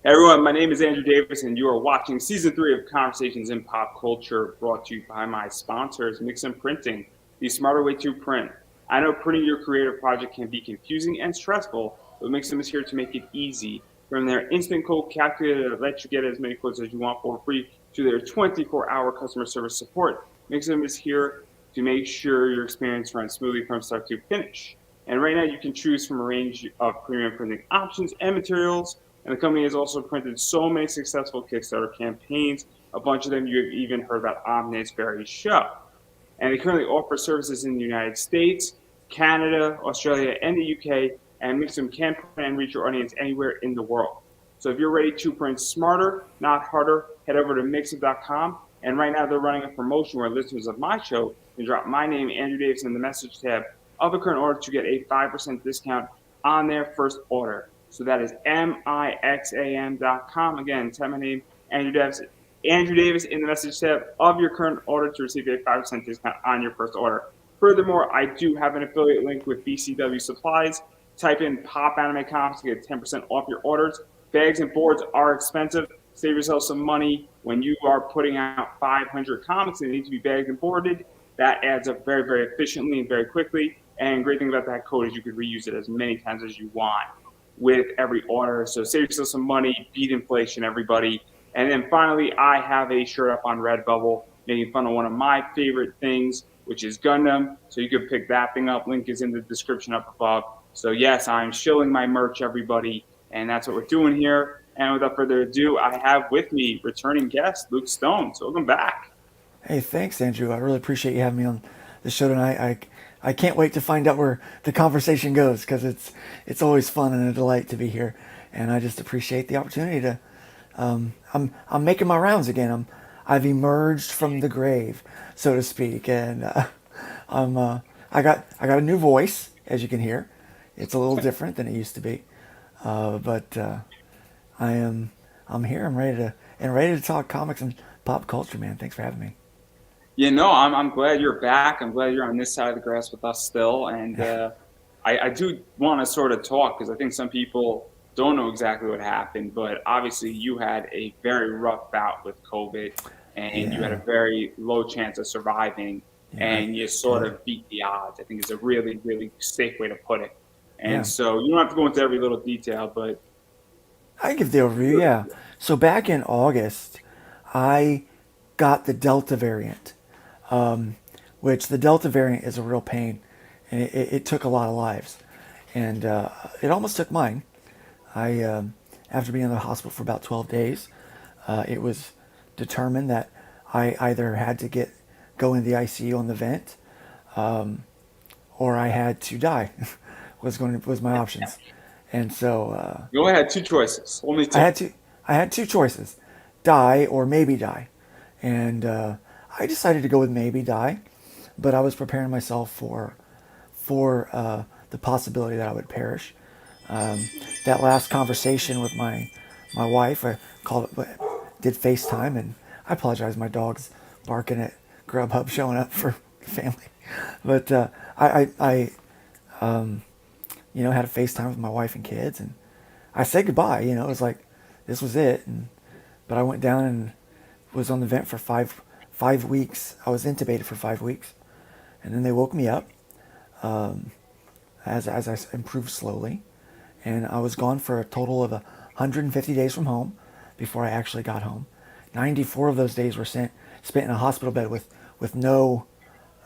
Everyone, my name is Andrew Davis, and you are watching Season 3 of Conversations in Pop Culture, brought to you by my sponsors, Mixon Printing, the smarter way to print. I know printing your creative project can be confusing and stressful, but Mixon is here to make it easy. From their instant quote calculator that lets you get as many quotes as you want for free to their 24-hour customer service support, Mixon is here to make sure your experience runs smoothly from start to finish. And right now, you can choose from a range of premium printing options and materials, and the company has also printed so many successful Kickstarter campaigns, a bunch of them you have even heard about on this very show. And they currently offer services in the United States, Canada, Australia, and the UK, and Mixum can print and reach your audience anywhere in the world. So if you're ready to print smarter, not harder, head over to Mixum.com. And right now they're running a promotion where listeners of my show can drop my name, Andrew Davis, in the message tab of a current order to get a 5% discount on their first order. So that is mixam.com. Again, type my name, Andrew Davis, in the message tab of your current order to receive a 5% discount on your first order. Furthermore, I do have an affiliate link with BCW Supplies. Type in Pop Anime Comics to get 10% off your orders. Bags and boards are expensive. Save yourself some money when you are putting out 500 comics and they need to be bagged and boarded. That adds up very, very efficiently and very quickly. And great thing about that code is you could reuse it as many times as you want with every order. So save yourself some money, beat inflation, everybody. And then finally, I have a shirt up on Redbubble making fun of one of my favorite things, which is Gundam. So you can pick that thing up. Link is in the description up above. So yes, I'm shilling my merch, everybody. And that's what we're doing here. And without further ado, I have with me returning guest, Luke Stone. So welcome back. Hey, thanks, Andrew. I really appreciate you having me on the show tonight. I can't wait to find out where the conversation goes because it's always fun and a delight to be here, and I just appreciate the opportunity to. I'm making my rounds again. I've emerged from the grave, so to speak, and I got a new voice, as you can hear. It's a little different than it used to be, but I'm here. I'm ready to talk comics and pop culture, man. Thanks for having me. Yeah, no, I'm glad you're back. I'm glad you're on this side of the grass with us still. And I do want to sort of talk because I think some people don't know exactly what happened. But obviously, you had a very rough bout with COVID and you had a Yeah, very low chance of surviving. yeah, And you sort did. of beat the odds, I think is a really, really safe way to put it. And Yeah, so you don't have to go into every little detail, but I give the overview. Yeah. So back in August, I got the Delta variant, which the Delta variant is a real pain, and it took a lot of lives, and it almost took mine. After being in the hospital for about 12 days, it was determined that I either had to go in the ICU on the vent, or I had to die. Was my options, and so you only had two choices, only I two. had to I had two choices, die or maybe die, and I decided to go with maybe die, but I was preparing myself for the possibility that I would perish. Um, that last conversation with my wife, I called it, did FaceTime, and I apologize. My dog's barking at Grubhub showing up for the family, but I had a FaceTime with my wife and kids, and I said goodbye. It was like this was it, but I went down and was on the vent for five weeks. I was intubated for 5 weeks, and then they woke me up as I improved slowly, and I was gone for a total of 150 days from home before I actually got home. 94 of those days were spent in a hospital bed with no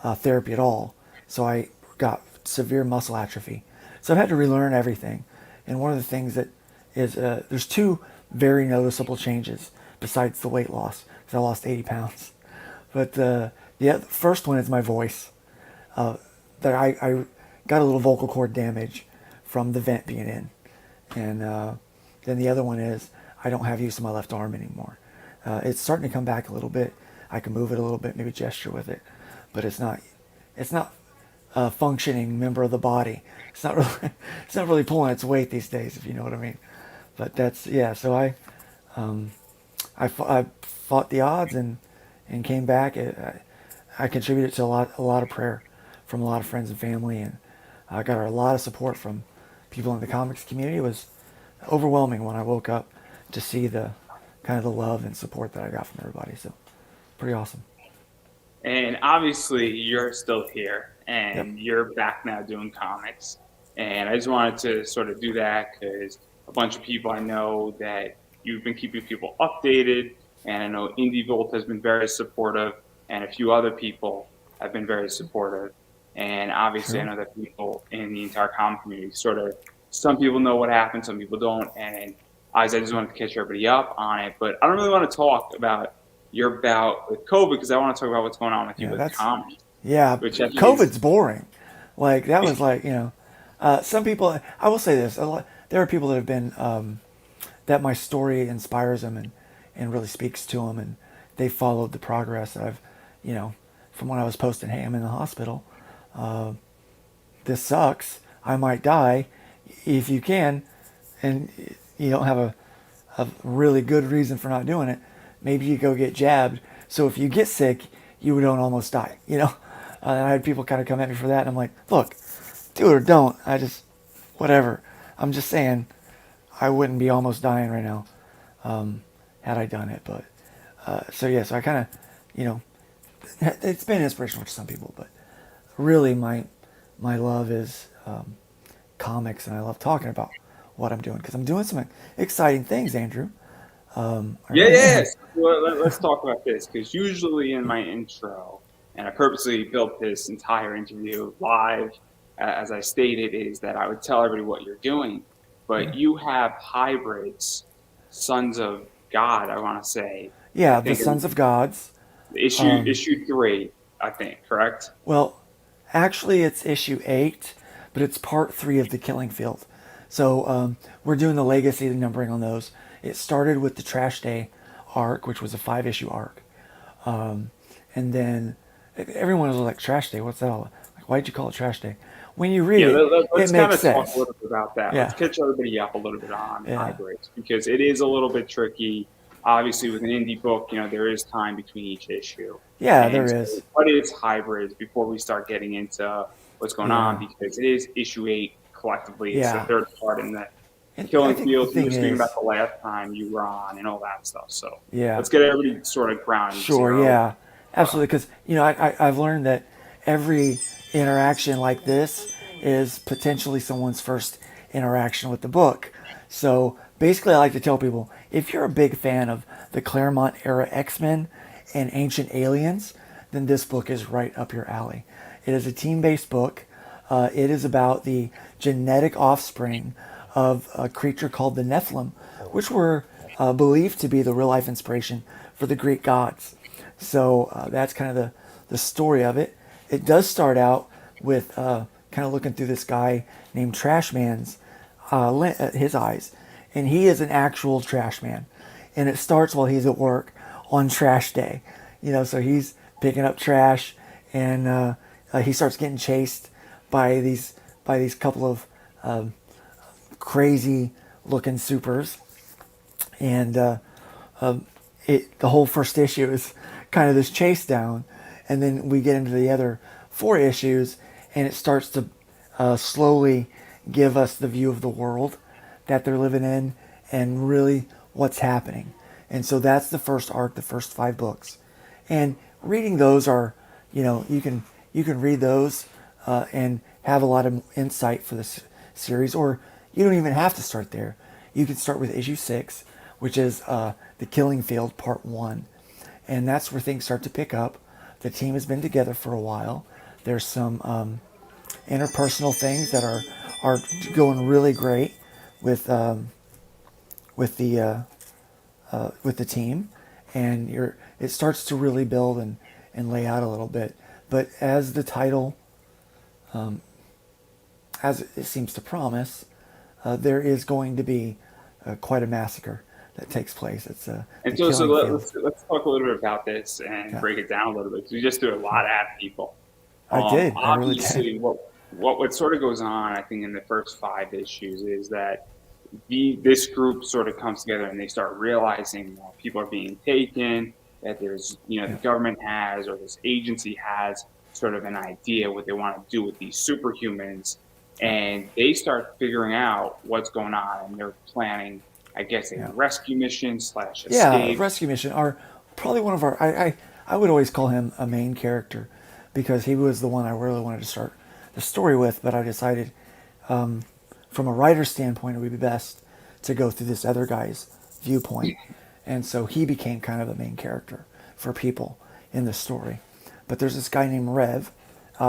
therapy at all. So I got severe muscle atrophy. So I've had to relearn everything. And one of the things that is there's two very noticeable changes besides the weight loss, because I lost 80 pounds. But the first one is my voice. That I got a little vocal cord damage from the vent being in. And then the other one is I don't have use of my left arm anymore. It's starting to come back a little bit. I can move it a little bit, maybe gesture with it, but it's not a functioning member of the body. It's not really it's not really pulling its weight these days, if you know what I mean. But that's yeah. So I fought the odds and came back. I contributed to a lot of prayer from a lot of friends and family, and I got a lot of support from people in the comics community. It was overwhelming when I woke up to see the kind of the love and support that I got from everybody. So pretty awesome. And obviously, you're still here Yep. and you're back now doing comics. And I just wanted to sort of do that because a bunch of people I know that you've been keeping people updated. And I know Indie Volt has been very supportive, and a few other people have been very supportive. And obviously, I Sure. know that people in the entire comic community sort of, some people know what happened, some people don't. And I just wanted to catch everybody up on it. But I don't really want to talk about your bout with COVID because I want to talk about what's going on with you Yeah, with that's comedy, yeah. which I think is COVID's boring. Like that was like some people. I will say this: there are people that have been that my story inspires them and really speaks to them, and they followed the progress that I've, from when I was posting, hey, I'm in the hospital. This sucks. I might die. If you can, and you don't have a really good reason for not doing it, maybe you go get jabbed. So if you get sick, you don't almost die. And I had people kind of come at me for that, and I'm like, look, do it or don't. Whatever. I'm just saying, I wouldn't be almost dying right now had I done it. But so I kind of, you know, it's been inspirational for some people, but really my love is comics, and I love talking about what I'm doing because I'm doing some exciting things, Andrew. I yeah, really am. yes. Well, let's talk about this because usually in my intro, and I purposely built this entire interview live, as I stated, is that I would tell everybody what you're doing, but Yeah. you have hybrids, sons of God, I want to say. I Yeah, the think Sons of Gods. issue three, I think, correct? Well, actually, it's issue 8, but it's part 3 of the Killing Field. So we're doing the legacy numbering on those. It started with the Trash Day arc, which was a 5-issue arc. And then everyone was like, Trash Day, what's that all? Like, why'd you call it Trash Day? When you read Yeah, it, it let's kind makes of talk a sense. little bit about that. Let's Yeah, catch everybody up a little bit on yeah, hybrids because it is a little bit tricky. Obviously, with an indie book, there is time between each issue. yeah, And there so is. what is hybrids before we start getting into what's going on? Yeah, Because it is issue 8 collectively. It's the yeah. third part in the And I Killing think the Fields. We were thing speaking about is, the last time you were on and all that stuff. So yeah, let's get everybody sort of ground sure, zero. yeah, absolutely. Because I've learned that every interaction like this is potentially someone's first interaction with the book. So basically, I like to tell people if you're a big fan of the Claremont era X-Men and Ancient Aliens, then this book is right up your alley. It is a team-based book. It is about the genetic offspring of a creature called the Nephilim, which were believed to be the real-life inspiration for the Greek gods. So that's kind of the story of it. It does start out with kind of looking through this guy named Trashman's his eyes, and he is an actual trash man. And it starts while he's at work on trash day, so he's picking up trash, and he starts getting chased by these couple of crazy looking supers, and the whole first issue is kind of this chase down, and then we get into the other 4 issues, and it starts to slowly give us the view of the world that they're living in and really what's happening. And so that's the first arc, the first 5 books, and reading those are, you can read those and have a lot of insight for this series, or you don't even have to start there. You can start with issue 6, which is the Killing Field Part 1, and that's where things start to pick up. The team has been together for a while. There's some interpersonal things that are going really great with with the with the team, and it starts to really build and lay out a little bit. But as the title, as it seems to promise, there is going to be quite a massacre that takes place. It's the And so Killing Field. let's talk a little bit about this and Yeah, break it down a little bit. 'Cause we just threw a lot at people. I did. I really did. Obviously, what sort of goes on, I think, in the first 5 issues is that this group sort of comes together and they start realizing that people are being taken, that there's the Yeah, government has or this agency has sort of an idea what they want to do with these superhumans, yeah, and they start figuring out what's going on and they're planning I guess, a Yeah. rescue mission slash Yeah, escape. rescue mission are probably one of our. I would always call him a main character because he was the one I really wanted to start the story with. But I decided, from a writer's standpoint, it would be best to go through this other guy's viewpoint, and so he became kind of a main character for people in the story. But there's this guy named Rev.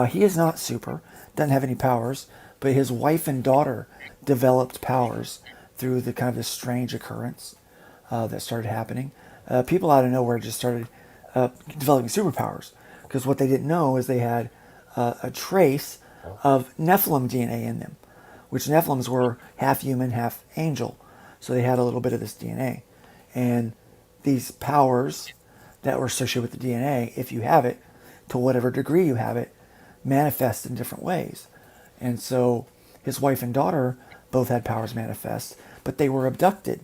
He is not super, doesn't have any powers, but his wife and daughter developed powers through the kind of this strange occurrence that started happening. People out of nowhere just started developing superpowers because what they didn't know is they had a trace of Nephilim DNA in them, which Nephilims were half human, half angel. So they had a little bit of this DNA. And these powers that were associated with the DNA, if you have it, to whatever degree you have it, manifest in different ways. And so his wife and daughter both had powers manifest, but they were abducted.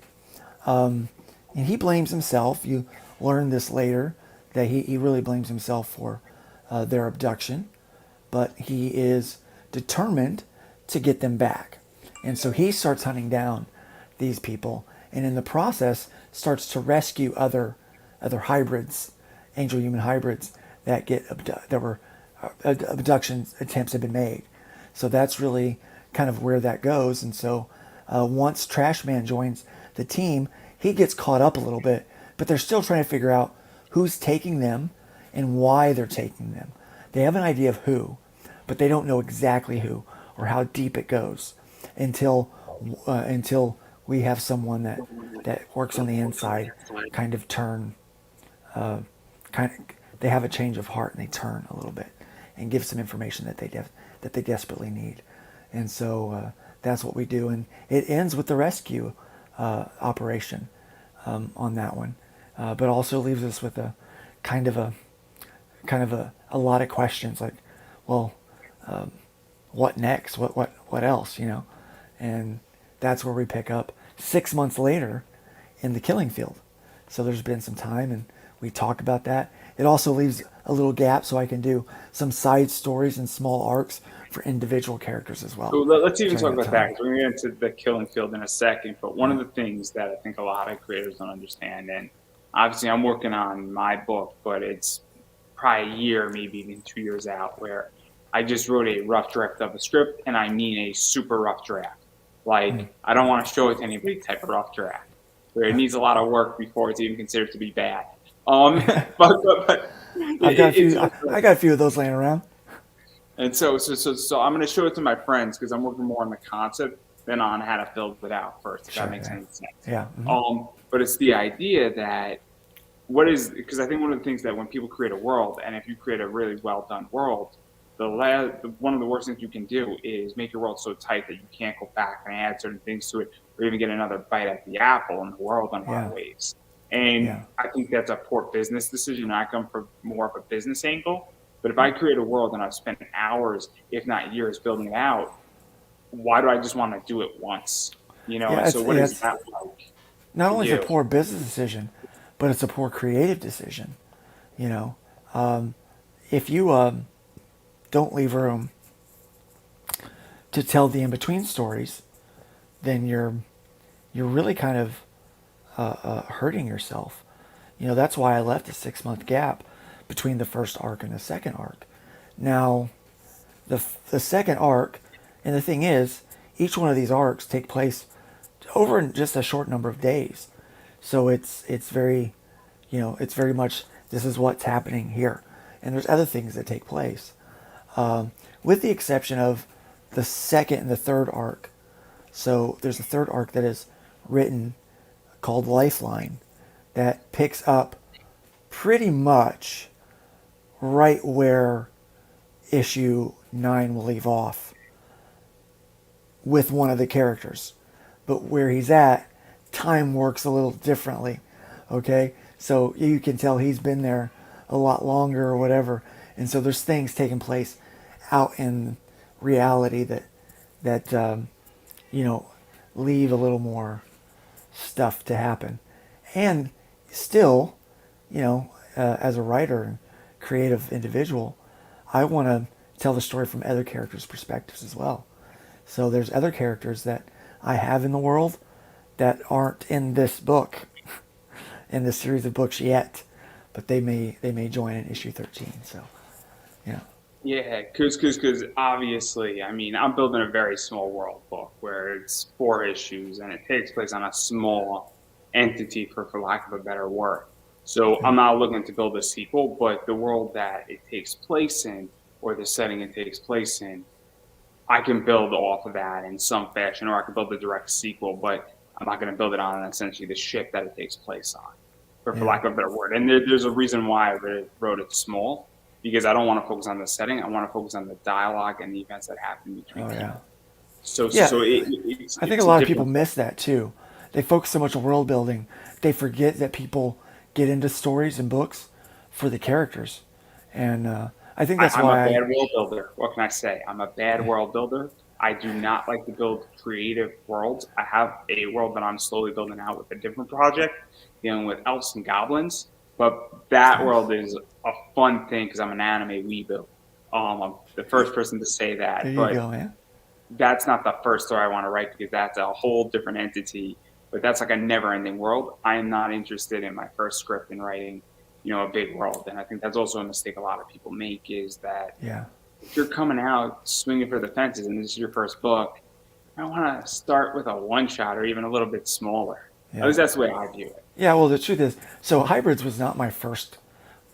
And he blames himself. You learn this later that he really blames himself for their abduction, but he is determined to get them back. And so he starts hunting down these people, and in the process starts to rescue other hybrids, angel human hybrids that that were abduction attempts have been made. So that's really kind of where that goes. And so once Trash Man joins the team, he gets caught up a little bit, but they're still trying to figure out who's taking them and why they're taking them. They have an idea of who, but they don't know exactly who or how deep it goes until we have someone that works on the inside kind of turn they have a change of heart and they turn a little bit and give some information that they desperately need. And so that's what we do, and it ends with the rescue operation on that one, but also leaves us with a kind of a lot of questions like, well, what next? What else? And that's where we pick up 6 months later in the killing field. So there's been some time, and we talk about that. It also leaves a little gap so I can do some side stories and small arcs for individual characters as well. So let's even during talk about that time. because we're going to get into the killing field in a second. But one of the things that I think a lot of creators don't understand, and obviously I'm working on my book, but it's probably a year, maybe even 2 years out, where I just wrote a rough draft of a script, and I mean a super rough draft. Like, I don't want to show it to anybody type of rough draft, where it needs a lot of work before it's even considered to be bad. But I've got a it's few. I got a few of those laying around. and so I'm going to show it to my friends because I'm working more on the concept than on how to fill it out first, if Sure. that makes Yeah. any sense. Yeah. But it's the idea that because I think one of the things that when people create a world, and if you create a really well done world, one of the worst things you can do is make your world so tight that you can't go back and add certain things to it or even get another bite at the apple in the world in a lot of ways. And Yeah. I think that's a poor business decision. I come from more of a business angle. But if I create a world and I've spent hours, if not years, building it out, why do I just want to do it once? Yeah. And so what is that like Not for only is it a you? poor business decision, but it's a poor creative decision. You know, if you don't leave room to tell the in between stories, then you're really kind of hurting yourself. That's why I left a 6 month gap between the first arc and the second arc. Now, the second arc, and the thing is, each one of these arcs take place over in just a short number of days. So it's very, it's very much this is what's happening here, and there's other things that take place, with the exception of the second and the third arc. So there's a third arc that is written called Lifeline that picks up pretty much right where issue 9 will leave off with one of the characters. But where he's at, time works a little differently. Okay? So you can tell he's been there a lot longer or whatever. And so there's things taking place out in reality that leave a little more stuff to happen. And still, as a writer and creative individual, I want to tell the story from other characters' perspectives as well. So there's other characters that I have in the world that aren't in this book, in this series of books yet, but they may join in issue 13. So, yeah, Yeah, because obviously, I mean, I'm building a very small world book where it's 4 issues and it takes place on a small entity, for lack of a better word. So yeah, I'm not looking to build a sequel, but the world that it takes place in, or the setting it takes place in, I can build off of that in some fashion, or I can build a direct sequel, but I'm not going to build it on essentially the ship that it takes place on, for yeah. lack of a better word. And there's a reason why I wrote it small, because I don't want to focus on the setting. I want to focus on the dialogue and the events that happen between Oh yeah, people. So, so, yeah. so I think a it's a lot of people different. miss that too. They focus so much on world building, they forget that people get into stories and books for the characters, and I think that's I'm a why I. bad world builder. What can I say? I'm a bad Yeah, world builder. I do not like to build creative worlds. I have a world that I'm slowly building out with a different project dealing with elves and goblins. But that nice. world is a fun thing because I'm an anime weeboo. I'm the first person to say There that. you But go, man. that's not the first story I want to write because that's a whole different entity. But that's like a never ending world. I am not interested in my first script in writing, a big world. And I think that's also a mistake a lot of people make is that Yeah, if you're coming out swinging for the fences and this is your first book, I want to start with a one shot or even a little bit smaller. At yeah, least that's the way I view it. yeah. Well, the truth is, so hybrids was not my first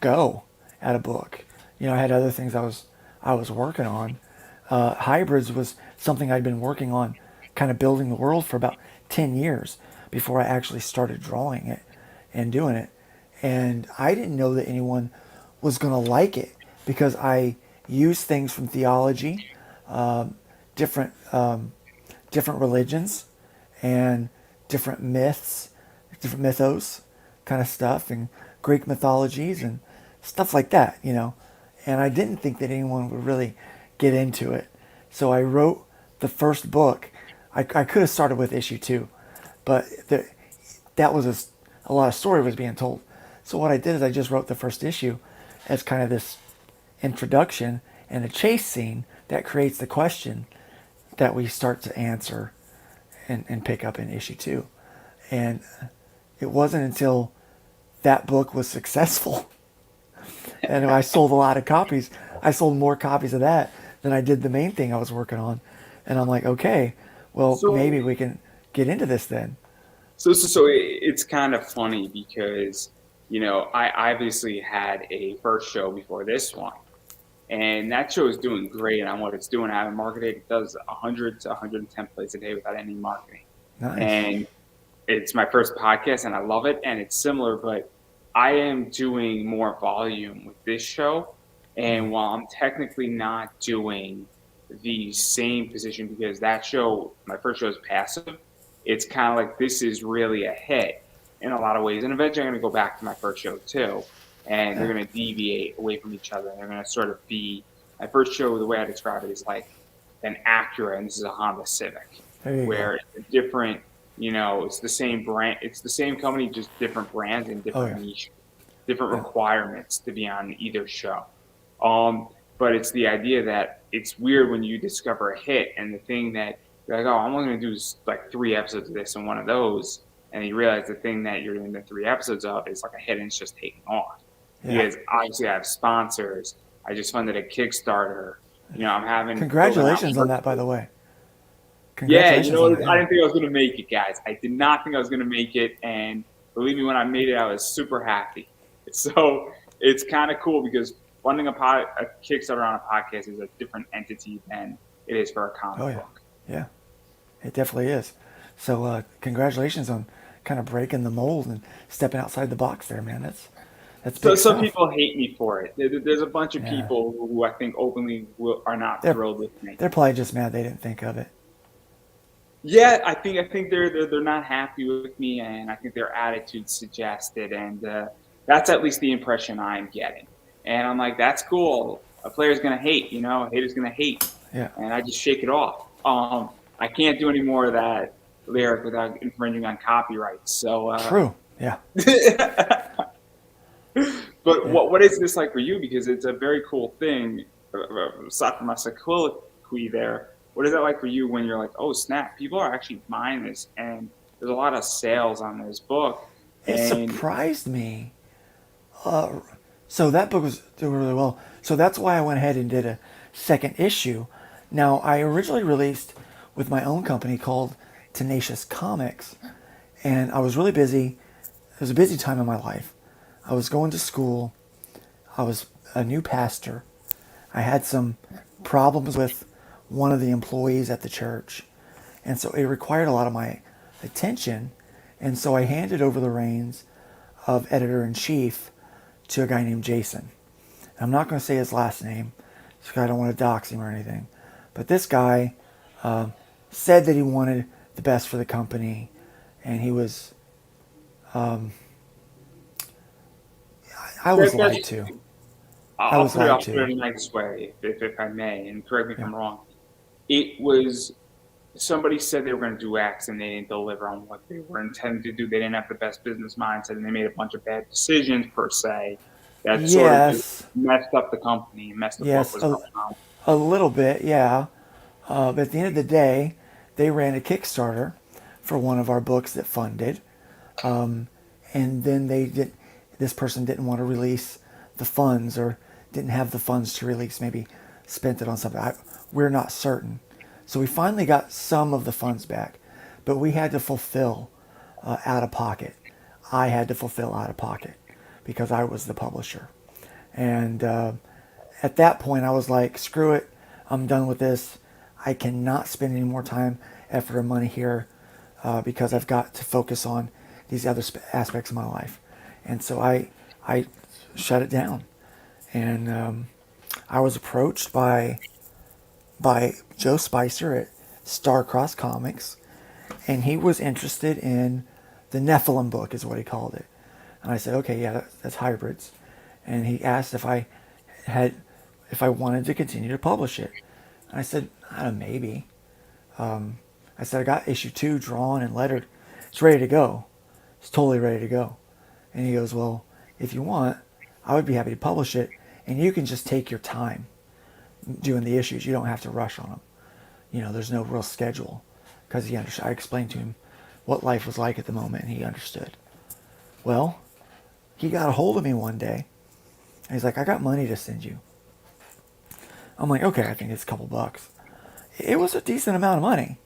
go at a book. I had other things I was working on. Hybrids was something I'd been working on, kind of building the world for about 10 years before I actually started drawing it and doing it. And I didn't know that anyone was going to like it because I used things from theology, different different religions, and different myths, different mythos kind of stuff, and Greek mythologies and stuff like that. And I didn't think that anyone would really get into it. So I wrote the first book. I could have started with issue 2, but that was a lot of story was being told. So what I did is I just wrote the first issue as kind of this introduction and a chase scene that creates the question that we start to answer and pick up in issue 2. And it wasn't until that book was successful and I sold a lot of copies. I sold more copies of that than I did the main thing I was working on. And I'm like, okay, well, So, maybe we can get into this then. it's kind of funny because, I obviously had a first show before this one. And that show is doing great on what it's doing. I haven't marketed. It does 100 to 110 plays a day without any marketing. Nice. And it's my first podcast and I love it. And it's similar, but I am doing more volume with this show. And while I'm technically not doing the same position because that show, my first show is passive, it's kind of like this is really a hit in a lot of ways. And eventually I'm going to go back to my first show too. And they're Yeah. going to deviate away from each other. And they're going to sort of be, my first show, the way I describe it is like an Acura and this is a Honda Civic, There you go. where it's a different, it's the same brand, it's the same company, just different brands and Oh, different yeah. niche, different Yeah. requirements to be on either show. But it's the idea that it's weird when you discover a hit and the thing that you're like, oh, I'm only going to do is like 3 episodes of this and one of those. And you realize the thing that you're doing the 3 episodes of is like a hit and it's just taking off. Yeah. Because obviously I have sponsors. I just funded a Kickstarter. I'm having building out Congratulations on that, by merch. the way. Yeah, Congratulations on that. I Yeah. didn't think I was going to make it, guys. I did not think I was going to make it, and believe me, when I made it, I was super happy. So it's kind of cool because funding a Kickstarter on a podcast is a different entity than it is for a Oh, comic yeah. book. Yeah. It definitely is. So, congratulations on kind of breaking the mold and stepping outside the box there, man. That's So big some stuff. people hate me for it. There's a bunch of Yeah. people who I think openly are not They're thrilled with me. they're probably just mad they didn't think of it. Yeah, I think they're not happy with me, and I think their attitude suggests it, and that's at least the impression I'm getting. And I'm like, that's cool. A player's gonna hate, a hater's gonna hate, Yeah. and I just shake it off. I can't do any more of that lyric without infringing on copyright. So, True. Yeah. but Yeah. what is this like for you? Because it's a very cool thing. Aside from my soliloquy there, what is that like for you when you're like, oh snap, people are actually buying this and there's a lot of sales on this book, It and surprised me. So that book was doing really well. So that's why I went ahead and did a second issue. Now, I originally released with my own company called Tenacious Comics, and I was really busy. It was a busy time in my life. I was going to school. I was a new pastor. I had some problems with one of the employees at the church, and so it required a lot of my attention. And so I handed over the reins of editor-in-chief to a guy named Jason. I'm not going to say his last name because I don't want to dox him or anything. But this guy said that he wanted the best for the company, and he was, I was lied to. I was I'll lied put it to. a nice way, if I may, and correct me if Yeah. I'm wrong. It was somebody said they were going to do X and they didn't deliver on what they were intending to do. They didn't have the best business mindset and they made a bunch of bad decisions per se that sort of just Yes, messed up the company and messed up what yes, was going on. a little bit, yeah. But at the end of the day, they ran a Kickstarter for one of our books that funded, and then they did. This person didn't want to release the funds, or didn't have the funds to release. Maybe spent it on something. We're not certain. So we finally got some of the funds back, but we had to fulfill out of pocket. I had to fulfill out of pocket because I was the publisher, and at that point I was like, screw it, I'm done with this. I cannot spend any more time, effort, or money here because I've got to focus on these other aspects of my life. And so I shut it down. And I was approached by Joe Spicer at Starcross Comics, and he was interested in the Nephilim book, is what he called it. And I said, okay, yeah, that's hybrids. And he asked if I wanted to continue to publish it. And I said, I don't know, maybe. I said, I got issue 2 drawn and lettered. It's ready to go. It's totally ready to go. And he goes, well, if you want, I would be happy to publish it, and you can just take your time doing the issues. You don't have to rush on them. You know, there's no real schedule. Because I explained to him what life was like at the moment, and he understood. Well, he got a hold of me one day, and he's like, I got money to send you. I'm like, okay, I think it's a couple bucks. It was a decent amount of money.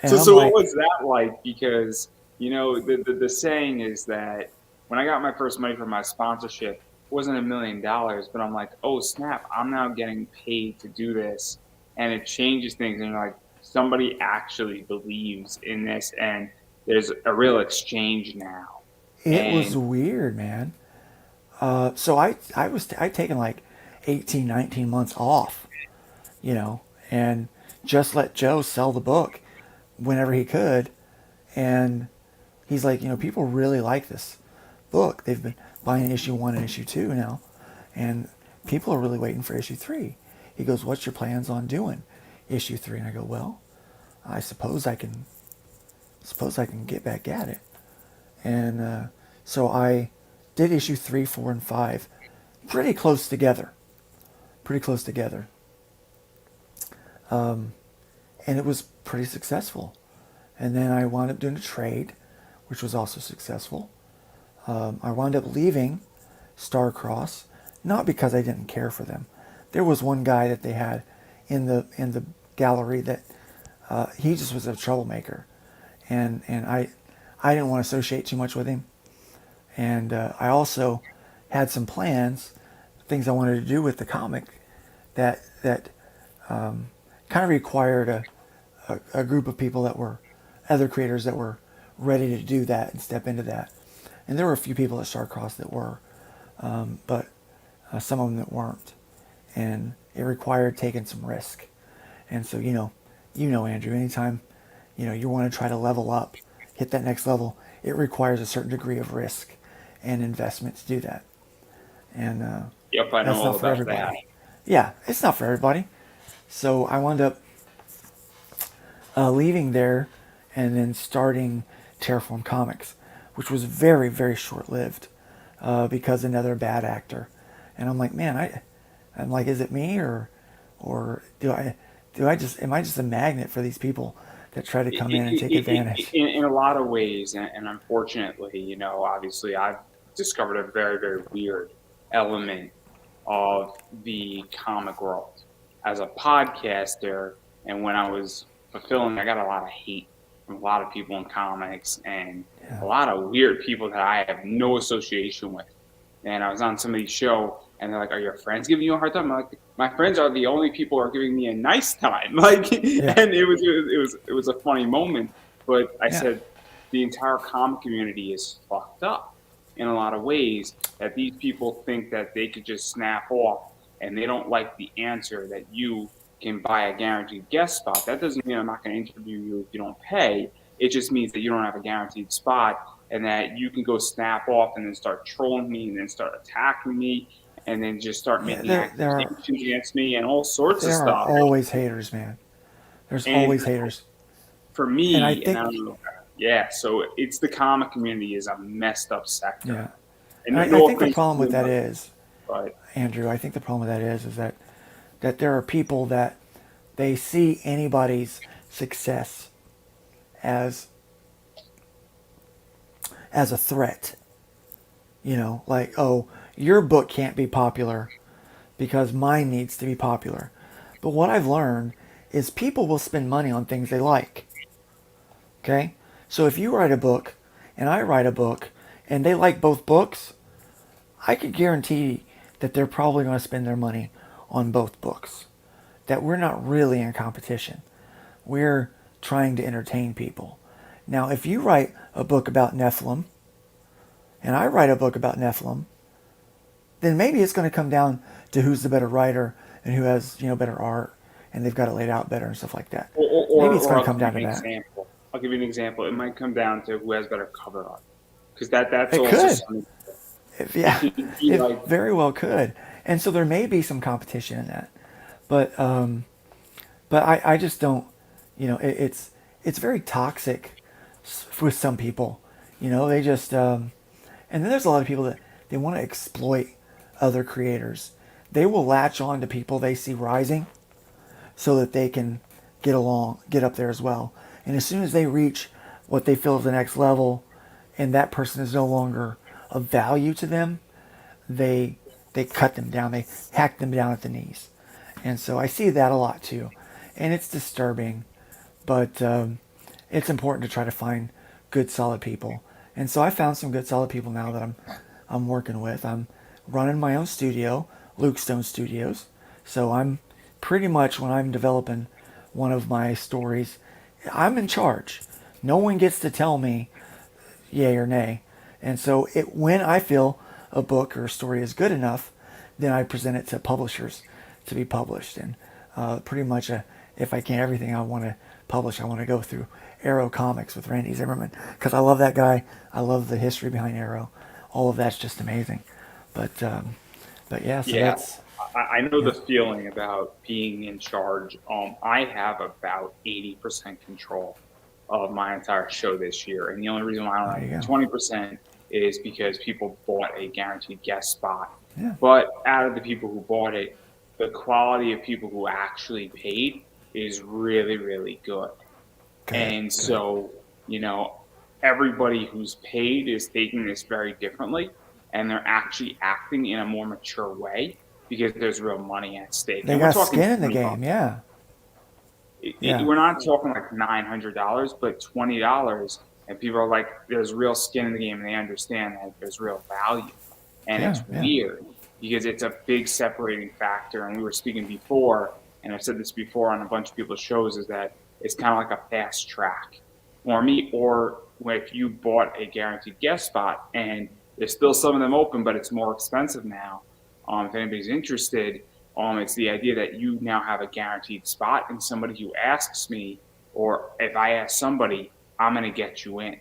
And I'm So what like, was that like? Because, the saying is that when I got my first money from my sponsorship, it wasn't $1 million, but I'm like, oh snap, I'm now getting paid to do this. And it changes things. And you're like, somebody actually believes in this and there's a real exchange now. it was And weird, man. So I'd taken like 18, 19 months off, and just let Joe sell the book whenever he could. And he's like, people really like this book. They've been buying issue 1 and issue 2 now, and people are really waiting for issue 3. He goes, what's your plans on doing issue 3? And I go, well, I suppose I can get back at it. And so I did issue 3, 4, and 5 pretty close together. And it was pretty successful. And then I wound up doing a trade, which was also successful. I wound up leaving Starcross, not because I didn't care for them. There was one guy that they had in the gallery that he just was a troublemaker, and I didn't want to associate too much with him. And I also had some plans, things I wanted to do with the comic that kind of required a group of people that were other creators that were ready to do that and step into that. And there were a few people at Starcross that were, but some of them that weren't. And it required taking some risk. And so, Andrew, anytime, you want to try to level up, hit that next level, it requires a certain degree of risk and investment to do that. And yep, I know that's all not for about everybody. that. Yeah, it's not for everybody. So I wound up leaving there and then starting Terraform Comics, which was very, very short-lived because another bad actor. And I'm like, man, I'm like, is it me or am I just a magnet for these people that try to come in and take advantage. In a lot of ways, and unfortunately, obviously, I've discovered a very, very weird element of the comic world as a podcaster. And when I was fulfilling, I got a lot of hate from a lot of people in comics and a Yeah. lot of weird people that I have no association with. And I was on somebody's show, and they're like, "Are your friends giving you a hard time?" I'm like, "My friends are the only people who are giving me a nice time." Like, Yeah. and it was a funny moment. But I Yeah. said, the entire comic community is fucked up in a lot of ways. That these people think that they could just snap off, and they don't like the answer that you can buy a guaranteed guest spot. That doesn't mean I'm not going to interview you if you don't pay. It just means that you don't have a guaranteed spot, and that you can go snap off and then start trolling me and then start attacking me and then just start Yeah, making there accusations against me and all sorts of are stuff. always haters, man. There's And always haters. for And I me, and I think, don't know, yeah, so it's the comic community is a messed up sector. yeah. And And no, I no think the offense problem to with that anybody, is, but Andrew, I think the problem with that is that there are people that they see anybody's success as a threat. Like, oh, your book can't be popular because mine needs to be popular. But what I've learned is people will spend money on things they like. Okay? So if you write a book and I write a book and they like both books, I could guarantee that they're probably going to spend their money on both books. That we're not really in competition. We're trying to entertain people. Now, if you write a book about Nephilim and I write a book about Nephilim, then maybe it's going to come down to who's the better writer and who has, better art and they've got it laid out better and stuff like that. Maybe it's going to come down to that. I'll give you an example. It might come down to who has better cover art, because that's It also could. something. Yeah, It could be it like, very well could. And so there may be some competition in that. But I just don't, it's very toxic with some people. They just, and then there's a lot of people that they want to exploit other creators. They will latch on to people they see rising so that they can get up there as well. And as soon as they reach what they feel is the next level and that person is no longer of value to them, they cut them down. They hack them down at the knees. And so I see that a lot too. And it's disturbing, but it's important to try to find good, solid people. And so I found some good, solid people now that I'm working with. I'm running my own studio, Luke Stone Studios. So I'm pretty much, when I'm developing one of my stories, I'm in charge. No one gets to tell me yay or nay. And so when I feel a book or a story is good enough, then I present it to publishers to be published. And pretty much, if I can, everything I want to publish, I want to go through Arrow Comics with Randy Zimmerman, because I love that guy. I love the history behind Arrow. All of that's just amazing. But yeah, so yeah, that's, I know yeah, the feeling about being in charge. I have about 80% control of my entire show this year, and the only reason why I don't there you have go. 20% is because people bought a guaranteed guest spot. Yeah, But out of the people who bought it, the quality of people who actually paid is really, really good. good, And good. so, you know, everybody who's paid is taking this very differently, and they're actually acting in a more mature way because there's real money at stake. They And we're got talking skin in the 20 game, bucks. yeah. Yeah, We're not talking like $900, but $20. And people are like, there's real skin in the game, and they understand that there's real value. And yeah, it's yeah. weird because it's a big separating factor. And we were speaking before, and I've said this before on a bunch of people's shows, is that it's kind of like a fast track for me. Or if you bought a guaranteed guest spot and there's still some of them open, but it's more expensive now. If anybody's interested, it's the idea that you now have a guaranteed spot, and somebody who asks me, or if I ask somebody, I'm going to get you in.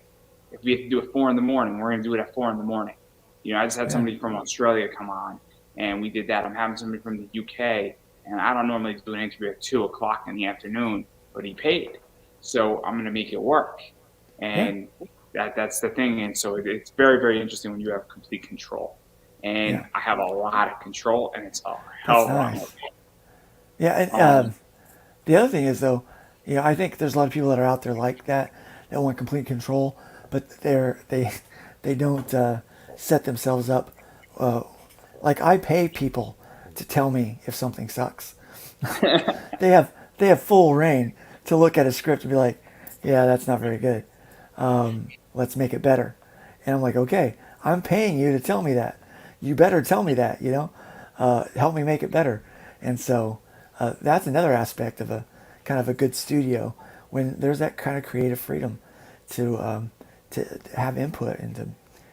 If we have to do it 4 in the morning, we're going to do it at 4 in the morning. I just had Yeah. somebody from Australia come on, and we did that. I'm having somebody from the UK, and I don't normally do an interview at 2 o'clock in the afternoon, but he paid, so I'm going to make it work. Yeah. And that's the thing. And so it's very, very interesting when you have complete control. And Yeah. I have a lot of control, and it's a hell That's of a lot more. nice. Yeah, and Um, the other thing is though, I think there's a lot of people that are out there like that want complete control, but they don't set themselves up. Uh, like I pay people to tell me if something sucks. They have full reign to look at a script and be like, yeah, that's not very good. Let's make it better. And I'm like, okay, I'm paying you to tell me that. You better tell me that. Help me make it better. And so that's another aspect of a kind of a good studio, when there's that kind of creative freedom to have input and to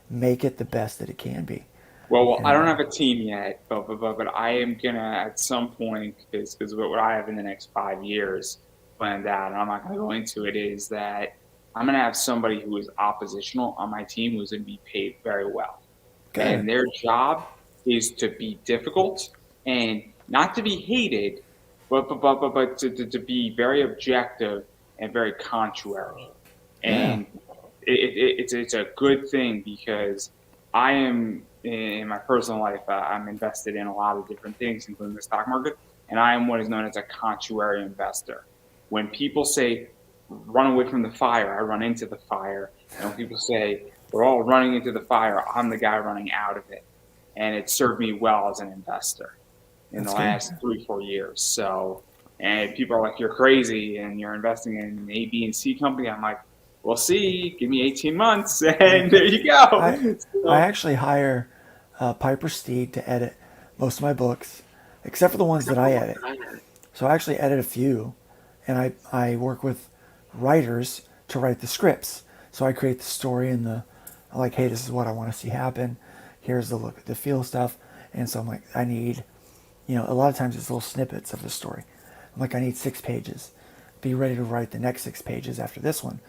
make it the best that it can be. Well, I And don't have a team yet, but I am gonna at some point, because what I have in the next 5 years planned out, and I'm not gonna go into it, is that I'm gonna have somebody who is oppositional on my team who's gonna be paid very well, good. and their job is to be difficult and not to be hated, but to be very objective and very contrary. Yeah. And it's a good thing, because I am in my personal life, I'm invested in a lot of different things, including the stock market, and I am what is known as a contrary investor. When people say run away from the fire, I run into the fire, and when people say we're all running into the fire, I'm the guy running out of it, and it served me well as an investor in the That's good. last 3 4 years. So, and people are like, "You're crazy, and you're investing in an A, B, and C company." I'm like, "We'll see. Give me 18 months, Yeah. and there you go." I I So, actually hire Piper Steed to edit most of my books, except for the ones that I edit. So I actually edit a few, and I work with writers to write the scripts. So I create the story and I'm like, hey, this is what I want to see happen. Here's the look, the feel stuff. And so I'm like, I need, a lot of times it's little snippets of the story. I'm like, I need 6 pages. Be ready to write the next 6 pages after this one,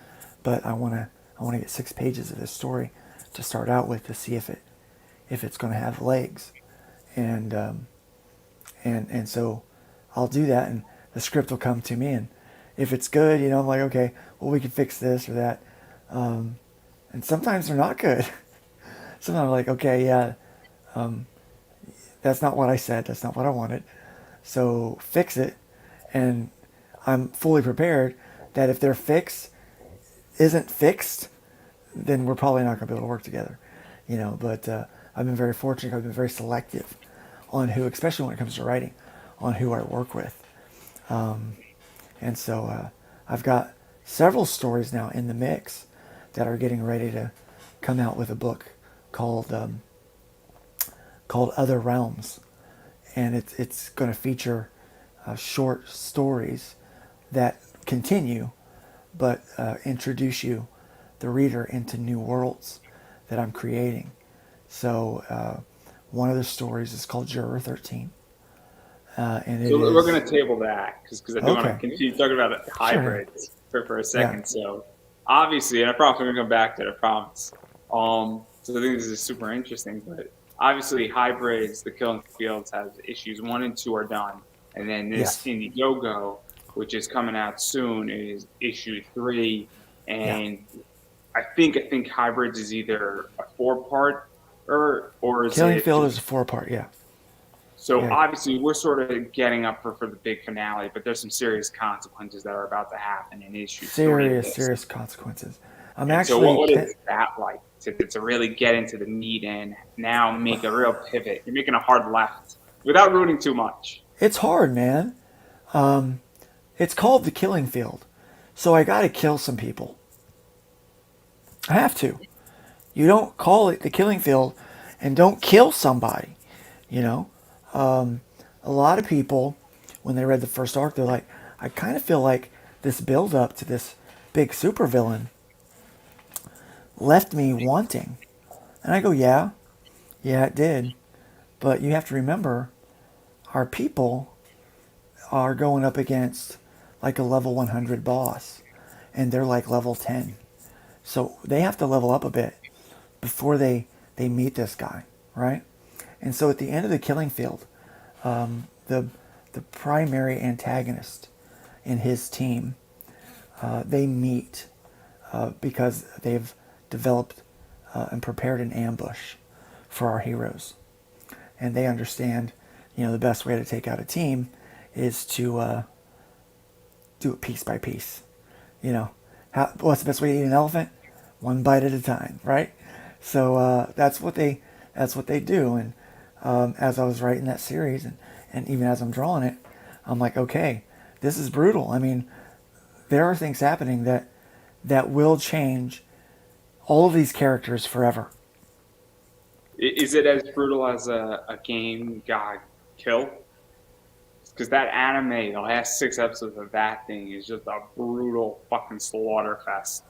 but I want to get 6 pages of this story to start out with to see if it's going to have legs, and and so I'll do that, and the script will come to me, and if it's good, I'm like, okay, well, we can fix this or that, and sometimes they're not good. Sometimes I'm like, okay, yeah, that's not what I said, that's not what I wanted, so fix it, and I'm fully prepared that if their fix isn't fixed, then we're probably not going to be able to work together, But I've been very fortunate. I've been very selective on who, especially when it comes to writing, on who I work with. And so I've got several stories now in the mix that are getting ready to come out with a book called Other Realms, and it's going to feature short stories that continue, but introduce the reader, into new worlds that I'm creating. So one of the stories is called Juror 13, and it so we're is going to table that, because I do want to okay. continue talking about Sure. hybrids for a Yeah. second. So, obviously, and I promise I'm going to come back to it, I promise. So I think this is super interesting, but obviously, hybrids, the Killing Fields, have issues 1 and 2 are done, and then this Yes. Indiegogo, which is coming out soon, is issue 3, Yeah. and I think hybrids is either a 4 part, or is Killing it Field just is a 4 part. Yeah. so? Yeah. Obviously, we're sort of getting up for the big finale, but there's some serious consequences that are about to happen in issue 3 of Serious, this. serious consequences. I'm And so, actually what is that like to really get into the meat and now make a real pivot? You're making a hard left without ruining too much. it's hard, man. It's called the Killing Field, so I got to kill some people. I have to. You don't call it the Killing Field and don't kill somebody. You know, a lot of people, when they read the first arc, they're like, I kind of feel like this build up to this big supervillain left me wanting. And I go, yeah, yeah, it did. But you have to remember, our people are going up against like a level 100 boss, and they're like level 10. So they have to level up a bit before they meet this guy, right? And so at the end of the Killing Field, the the primary antagonist in his team, they meet because they've developed and prepared an ambush for our heroes, and they understand, the best way to take out a team is to do it piece by piece. You know, what's the best way to eat an elephant? One bite at a time, right? So that's what they do. And as I was writing that series, and even as I'm drawing it, I'm like, okay, this is brutal. I mean, there are things happening that will change all of these characters forever. Is it as brutal as a game got killed? Because that anime, the last 6 episodes of that thing is just a brutal fucking slaughter fest.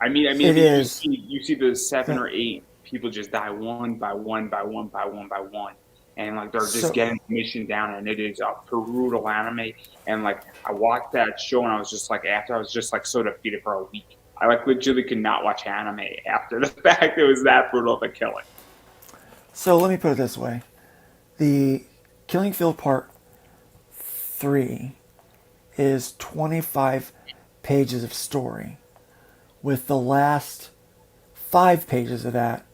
It is. You see the seven The, or eight people just die one by one by one by one by one, and like they're just so getting the mission down, and it is a brutal anime. And like I watched that show, and I was just like, after I was just like so defeated for a week. I like literally could not watch anime after the fact. It was that brutal of a killing. so let me put it this way: the Killing Field Part 3 is 25 pages of story, with the last 5 pages of that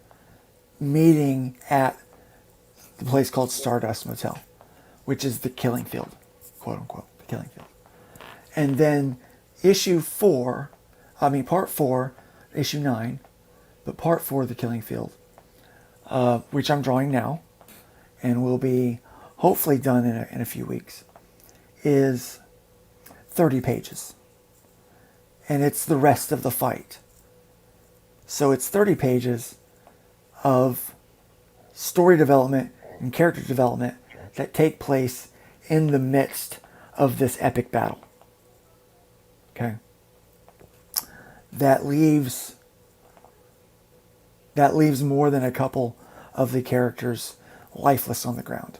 meeting at the place called Stardust Motel, which is the killing field, quote unquote, the killing field. And then part 4, issue 9, but part 4 of the killing field, which I'm drawing now and will be hopefully done in a few weeks, is 30 pages. And it's the rest of the fight. So it's 30 pages of story development and character development that take place in the midst of this epic battle. Okay? That leaves more than a couple of the characters lifeless on the ground.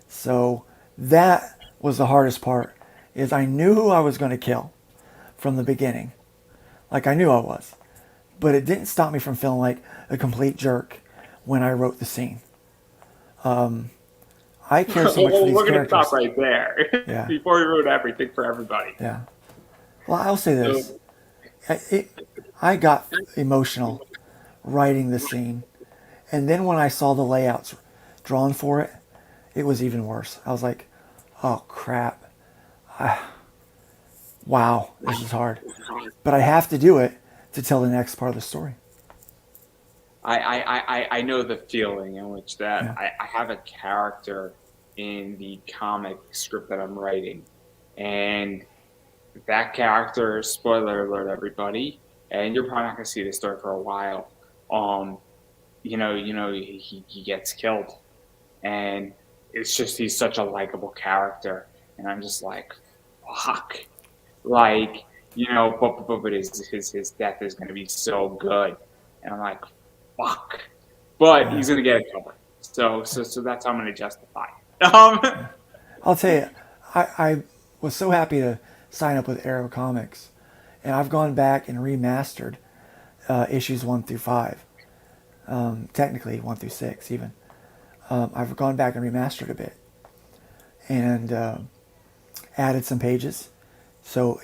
So that was the hardest part, is I knew who I was going to kill from the beginning. Like I knew I was. But it didn't stop me from feeling like a complete jerk when I wrote the scene. I care so much for these We're gonna characters. stop right there Yeah. before we ruin everything for everybody. Yeah. Well, I'll say this. So, I got emotional writing the scene. And then when I saw the layouts drawn for it, it was even worse. I was like, oh crap. Wow, this is hard. But I have to do it to tell the next part of the story. I know the feeling in which that Yeah. I have a character in the comic script that I'm writing, and that character, spoiler alert, everybody, and you're probably not gonna see this story for a while. Um, he gets killed, and it's just he's such a likable character, and I'm just like, fuck, like but his death is gonna be so good, and I'm like, fuck, but Yeah. he's gonna get it covered. So that's how I'm gonna justify it. Um, I'll tell you, I was so happy to sign up with Arrow Comics, and I've gone back and remastered issues 1 through 5, technically 1 through 6 even. I've gone back and remastered a bit, and added some pages, so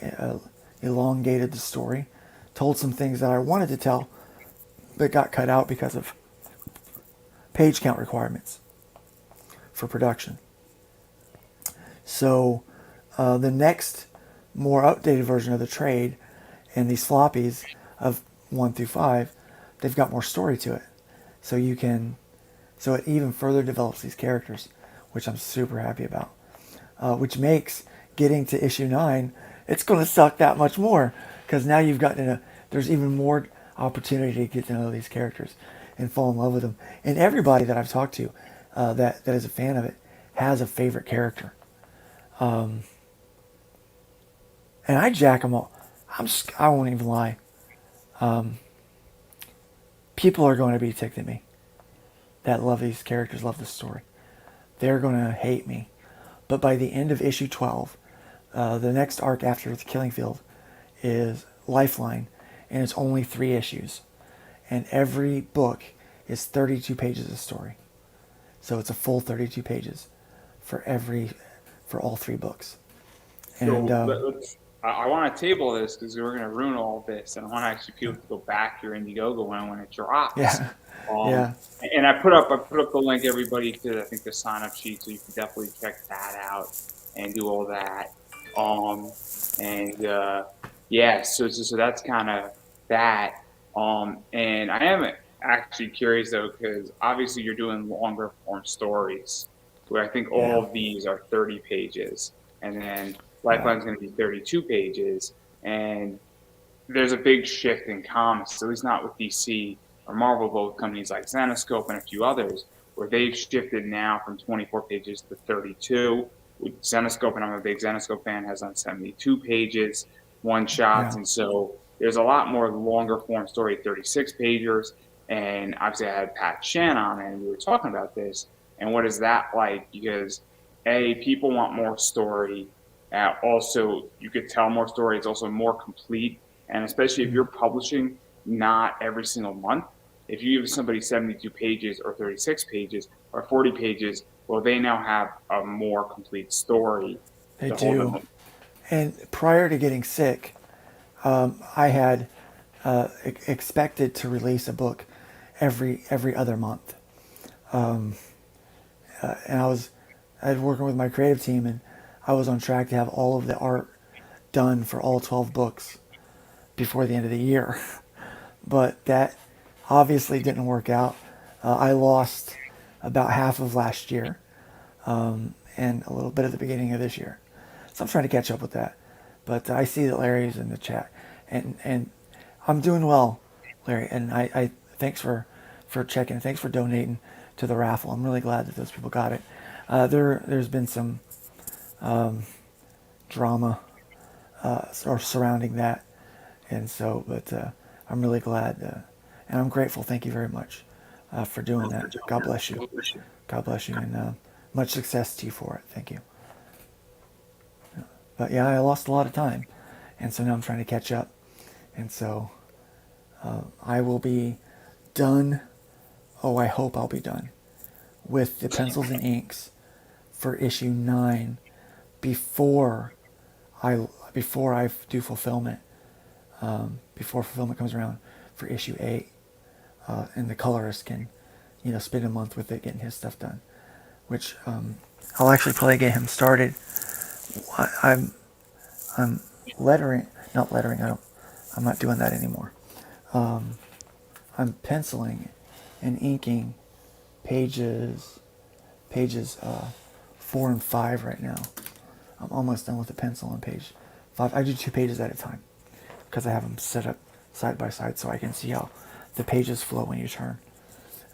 elongated the story, told some things that I wanted to tell, but got cut out because of page count requirements for production. So the next more updated version of the trade and these floppies of 1 through 5, they've got more story to it. So it even further develops these characters, which I'm super happy about. Which makes getting to issue 9, it's going to suck that much more, because now you've gotten to know, there's even more opportunity to get to know these characters and fall in love with them. And everybody that I've talked to that is a fan of it has a favorite character. And I jack them all. I won't even lie. People are going to be ticked at me that love these characters, love this story. They're going to hate me. But by the end of issue 12, the next arc after the Killing Field is Lifeline, and it's only 3 issues. And every book is 32 pages of story. So it's a full 32 pages for all 3 books. And I want to table this because we're going to ruin all this, and I want to actually people to go back your Indiegogo when it drops. yeah, yeah, And I put up the link, everybody, to I think the sign up sheet, so you can definitely check that out and do all that. Um, and yeah, so that's kind of that. And I am actually curious though, because obviously you're doing longer form stories, where I think Yeah. all of these are 30 pages, and then Yeah. Lifeline's going to be 32 pages, and there's a big shift in comics, at least not with DC or Marvel, but with companies like Zenescope and a few others, where they've shifted now from 24 pages to 32. With Zenescope, and I'm a big Zenescope fan, has on 72 pages, one shots, Yeah. and so there's a lot more longer form story, 36 pagers. And obviously, I had Pat Shan on, and we were talking about this. And what is that like? Because people want more story. Also, you could tell more story. It's also more complete, and especially if Mm. you're publishing not every single month, if you give somebody 72 pages or 36 pages or 40 pages, well, they now have a more complete story They to hold do. them. And prior to getting sick, I had expected to release a book every other month, and I was working with my creative team, and I was on track to have all of the art done for all 12 books before the end of the year. But that obviously didn't work out. I lost about half of last year, and a little bit at the beginning of this year. So I'm trying to catch up with that. But I see that Larry's in the chat, and I'm doing well, Larry. And I thanks for checking. Thanks for donating to the raffle. I'm really glad that those people got it. There's been some drama or surrounding that, and so but I'm really glad, and I'm grateful. Thank you very much for doing that. God bless you. God bless you, and much success to you for it. Thank you. But yeah, I lost a lot of time, and so now I'm trying to catch up, and so I will be done. Oh, I hope I'll be done with the pencils and inks for issue 9 before I do fulfillment. Before fulfillment comes around for issue 8, and the colorist can, spend a month with it getting his stuff done, which I'll actually probably get him started. I'm lettering, not lettering. I'm not doing that anymore. I'm penciling and inking pages 4 and 5 right now. I'm almost done with the pencil on page 5. I do 2 pages at a time because I have them set up side by side so I can see how the pages flow when you turn.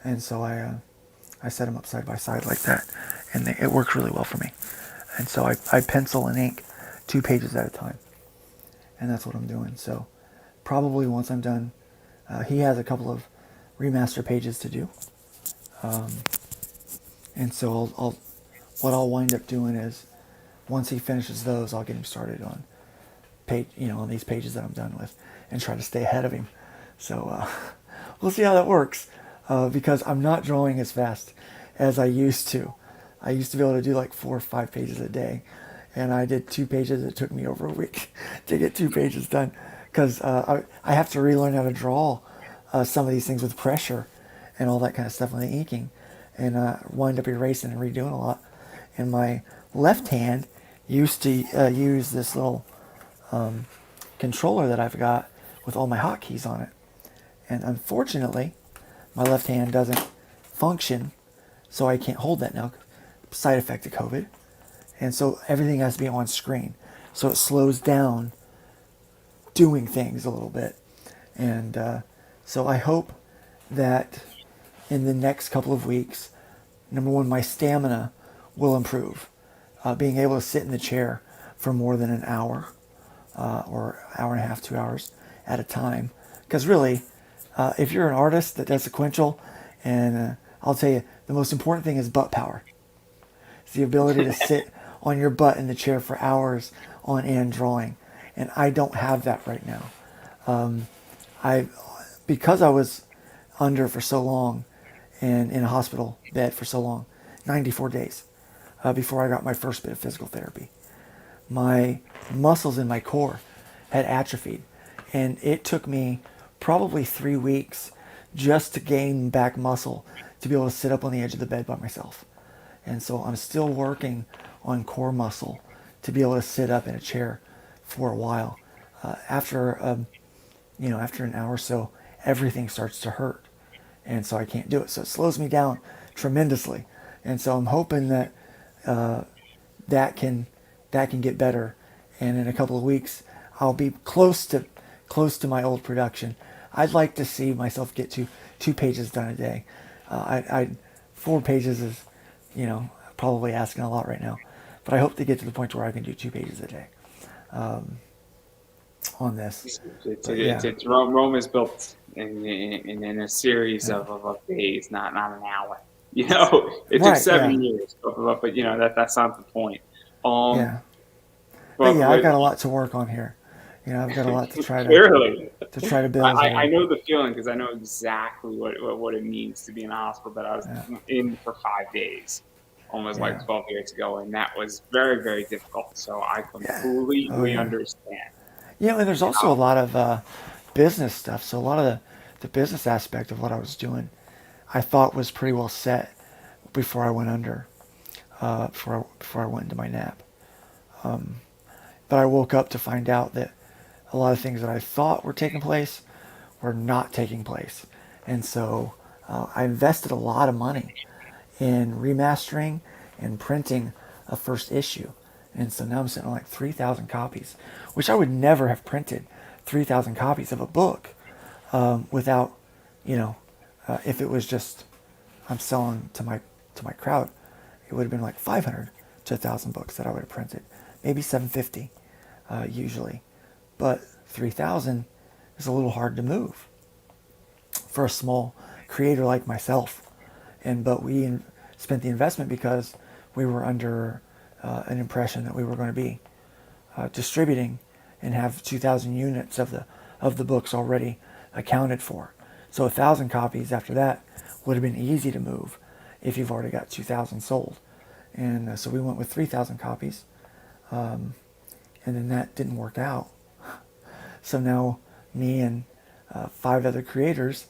And so I set them up side by side like that, and it works really well for me. And so I pencil and ink 2 pages at a time, and that's what I'm doing. So probably once I'm done, he has a couple of remaster pages to do, and so what I'll wind up doing is once he finishes those, I'll get him started on on these pages that I'm done with, and try to stay ahead of him. So we'll see how that works, because I'm not drawing as fast as I used to. I used to be able to do like 4 or 5 pages a day, and I did 2 pages. It took me over a week to get 2 pages done because I have to relearn how to draw some of these things with pressure and all that kind of stuff when the inking, and wind up erasing and redoing a lot. And my left hand used to use this little controller that I've got with all my hotkeys on it. And unfortunately, my left hand doesn't function, so I can't hold that now. Side effect of COVID. And so everything has to be on screen. So it slows down doing things a little bit. And so I hope that in the next couple of weeks, number one, my stamina will improve. Being able to sit in the chair for more than an hour, or hour and a half, 2 hours at a time. Because really, if you're an artist that does sequential, and I'll tell you, the most important thing is butt power. It's the ability to sit on your butt in the chair for hours on end drawing. And I don't have that right now. I Because I was under for so long and in a hospital bed for so long, 94 days, before I got my first bit of physical therapy. My muscles in my core had atrophied, and it took me probably 3 weeks just to gain back muscle to be able to sit up on the edge of the bed by myself. And so I'm still working on core muscle to be able to sit up in a chair for a while. After an hour or so, everything starts to hurt, and so I can't do it. So it slows me down tremendously, and so I'm hoping that that can get better, and in a couple of weeks I'll be close to my old production. I'd like to see myself get to 2 pages done a day. I 4 pages is, probably asking a lot right now, but I hope to get to the point where I can do 2 pages a day on this. But yeah, Rome is built in a series yeah, of days, not an hour. It took right, yeah, 7 years, but that's not the point. Um, yeah. But but yeah, I've but got a lot to work on here. I've got a lot to try to clearly, build I here. know the feeling because I know exactly what it means to be in a hospital that I was Yeah, in for 5 days, almost like yeah, 12 years ago, and that was very, very difficult. So I yeah. Oh completely yeah. understand. And there's also a lot of business stuff. So a lot of the business aspect of what I was doing, I thought was pretty well set before I went under, before I went into my nap. But I woke up to find out that a lot of things that I thought were taking place were not taking place. And so I invested a lot of money in remastering and printing a first issue. And so now I'm sitting on like 3,000 copies, which I would never have printed 3,000 copies of a book without, you know, if it was just I'm selling to my crowd, it would have been like 500 to 1,000 books that I would have printed, maybe 750 usually, but 3,000 is a little hard to move for a small creator like myself. But we spent the investment because we were under an impression that we were going to be distributing and have 2,000 units of the books already accounted for. So 1,000 copies after that would have been easy to move if you've already got 2,000 sold. And so we went with 3,000 copies, and then that didn't work out. So now me and 5 other creators,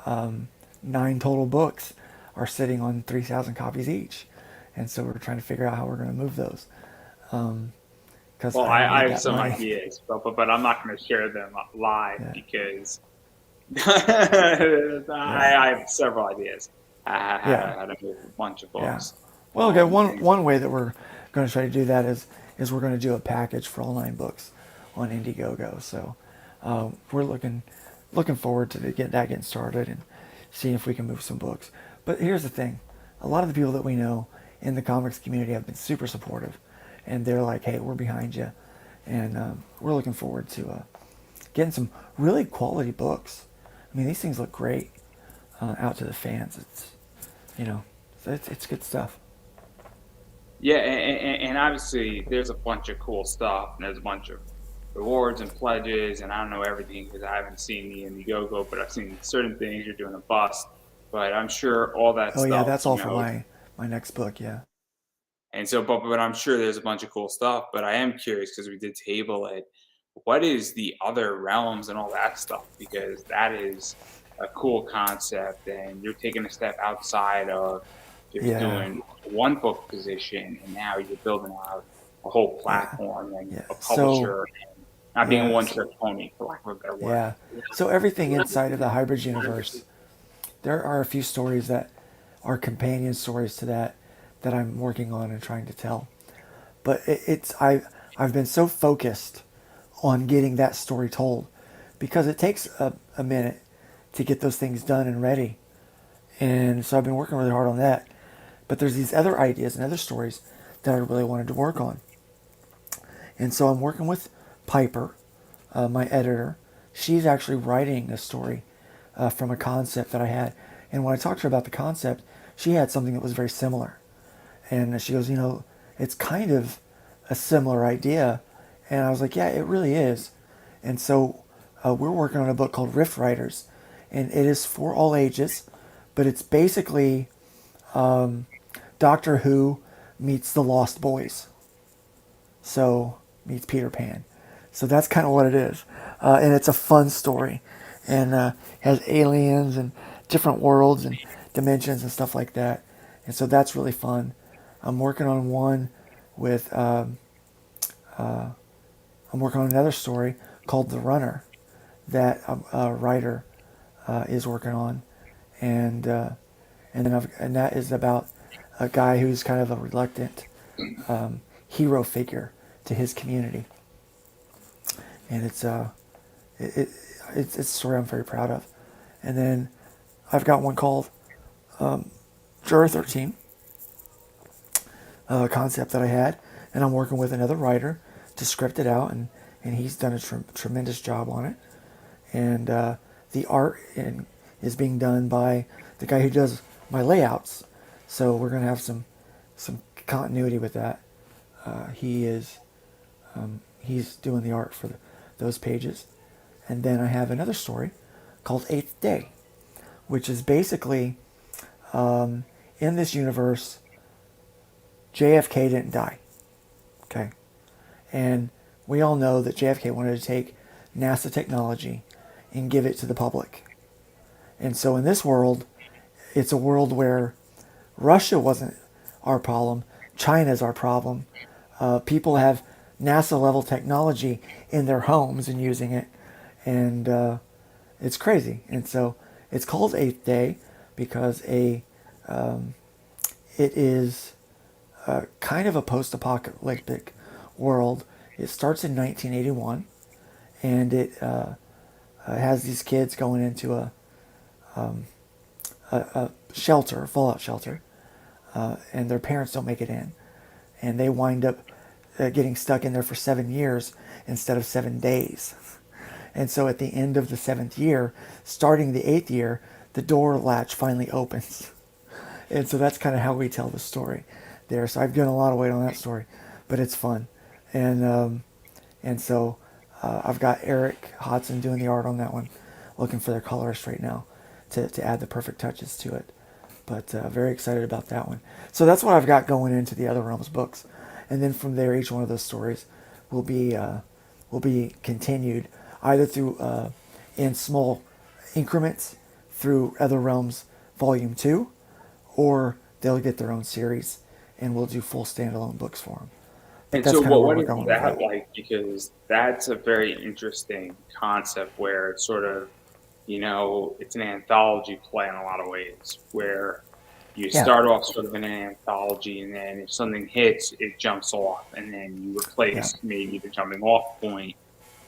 9 total books, are sitting on 3,000 copies each. And so we're trying to figure out how we're going to move those. Because Well, I I need have that some money. ideas, but I'm not going to share them live Yeah, because yeah, I have several ideas yeah, how to move a bunch of yeah. books. Well, okay. One And one way that we're going to try to do that is we're going to do a package for all 9 books on Indiegogo. So we're looking forward to getting started and seeing if we can move some books. But here's the thing: a lot of the people that we know in the comics community have been super supportive, and they're like, "Hey, we're behind you," and we're looking forward to getting some really quality books. I mean, these things look great out to the fans. It's you know, it's good stuff. yeah, and obviously there's a bunch of cool stuff, and there's a bunch of rewards and pledges, and I don't know everything because I haven't seen the Indiegogo, but I've seen certain things. You're doing a bust, but I'm sure all that Oh yeah, stuff, that's all for my next book. Yeah, And so, but I'm sure there's a bunch of cool stuff. But I am curious because we did table it. What is the other realms and all that stuff? Because that is a cool concept, and you're taking a step outside of just yeah, doing one book position, and now you're building out a whole yeah, platform and yeah. a So publisher, and not being a yeah, one-trick pony, for lack of a better word. yeah. So everything inside of the Hybrids universe, there are a few stories that are companion stories to that I'm working on and trying to tell. But I've been so focused on getting that story told because it takes a minute to get those things done and ready. And so I've been working really hard on that. But there's these other ideas and other stories that I really wanted to work on. And so I'm working with Piper, my editor. She's actually writing a story from a concept that I had. And when I talked to her about the concept, she had something that was very similar. And she goes, it's kind of a similar idea. And I was like, yeah, it really is. And so we're working on a book called Riff Writers. And it is for all ages, but it's basically Doctor Who meets the Lost Boys. So meets Peter Pan. So that's kind of what it is. And it's a fun story. And has aliens and different worlds and dimensions and stuff like that. And so that's really fun. I'm working on one with I'm working on another story called The Runner that a writer is working on, and and that is about a guy who's kind of a reluctant hero figure to his community, and it, it, it's a story I'm very proud of. And then I've got one called Juror 13, a concept that I had, and I'm working with another writer to script it out, and he's done a tremendous job on it. And the art is being done by the guy who does my layouts, so we're going to have some continuity with that. He's doing the art for those pages. And then I have another story called Eighth Day, which is basically in this universe, JFK didn't die. Okay. And we all know that JFK wanted to take NASA technology and give it to the public. And so in this world, it's a world where Russia wasn't our problem, China's our problem. People have NASA level technology in their homes and using it, and it's crazy. And so it's called Eighth Day because it is kind of a post-apocalyptic world. It starts in 1981, and it has these kids going into a shelter, fallout shelter, and their parents don't make it in, and they wind up getting stuck in there for 7 years instead of 7 days. And so at the end of the 7th year, starting the 8th year, the door latch finally opens. And so that's kind of how we tell the story there. So I've given a lot of weight on that story, but it's fun. And so I've got Eric Hodson doing the art on that one, looking for their colorist right now to add the perfect touches to it. But very excited about that one. So that's what I've got going into the Other Realms books. And then from there, each one of those stories will be continued either through in small increments through Other Realms Volume 2, or they'll get their own series, and we'll do full standalone books for them. But And that's so, kind of where what we're is going with that it. like? Because that's a very interesting concept where it's sort of, it's an anthology play in a lot of ways, where you Yeah, start off sort of in an anthology, and then if something hits, it jumps off, and then you yeah, replace maybe the jumping off point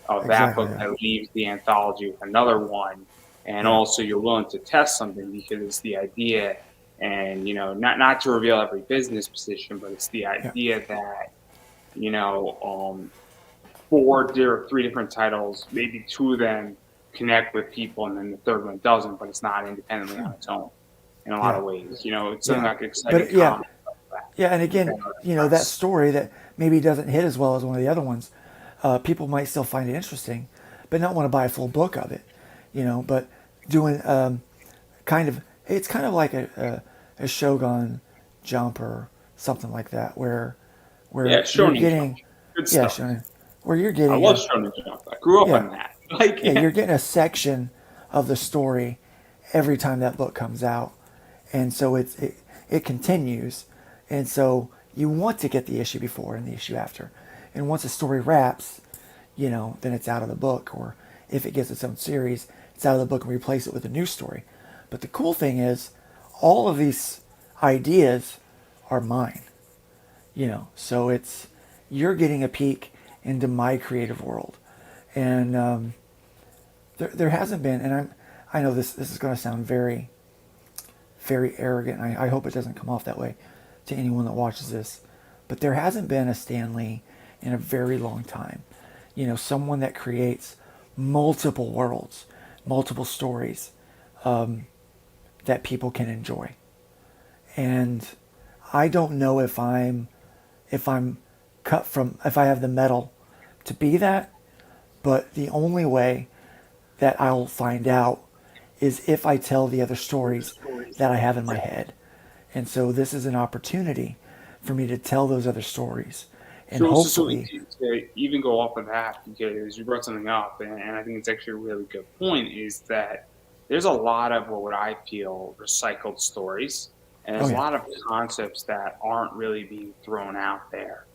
of that exactly. book Yeah, that leaves the anthology with another one. And yeah, also, you're willing to test something because the idea, and not to reveal every business position, but it's the yeah, idea that you know, four or three different titles, maybe two of them connect with people, and then the third one doesn't, but it's not independently on its own in a lot yeah, of ways. It's something yeah. like exciting But yeah, comic like that. yeah, and That again, that press. story that maybe doesn't hit as well as one of the other ones, people might still find it interesting, but not want to buy a full book of it. But doing it's kind of like a Shogun Jump or something like that, Yeah, where you're Shonen Jump. getting, Good yeah, stuff. Shonen, where you're I getting love Shonen Jump. I grew up yeah, on that. Like, yeah, yeah. you're getting a section of the story every time that book comes out, and so it continues, and so you want to get the issue before and the issue after, and once a story wraps, then it's out of the book, or if it gets its own series, it's out of the book and replace it with a new story. But the cool thing is, all of these ideas are mine, so you're getting a peek into my creative world, and there hasn't been, and I know this is going to sound very, very arrogant. I hope it doesn't come off that way to anyone that watches this, but there hasn't been a Stan Lee in a very long time. Someone that creates multiple worlds, multiple stories that people can enjoy. And I don't know if I'm cut from, if I have the metal to be that, but the only way that I'll find out is if I tell the other stories that I have in my head. And so this is an opportunity for me to tell those other stories. And So hopefully, to even go off of that, because you brought something up, and I think it's actually a really good point, is that there's a lot of what I feel recycled stories, and oh there's a yeah, lot of concepts that aren't really being thrown out there.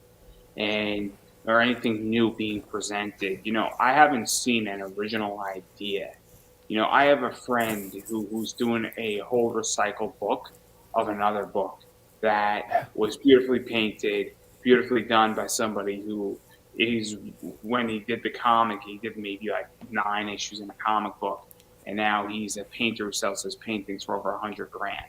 And or anything new being presented. I haven't seen an original idea. I have a friend who's doing a whole recycled book of another book that was beautifully painted, beautifully done by somebody who is, when he did the comic, he did maybe like 9 issues in a comic book. And now he's a painter who sells his paintings for over 100 grand.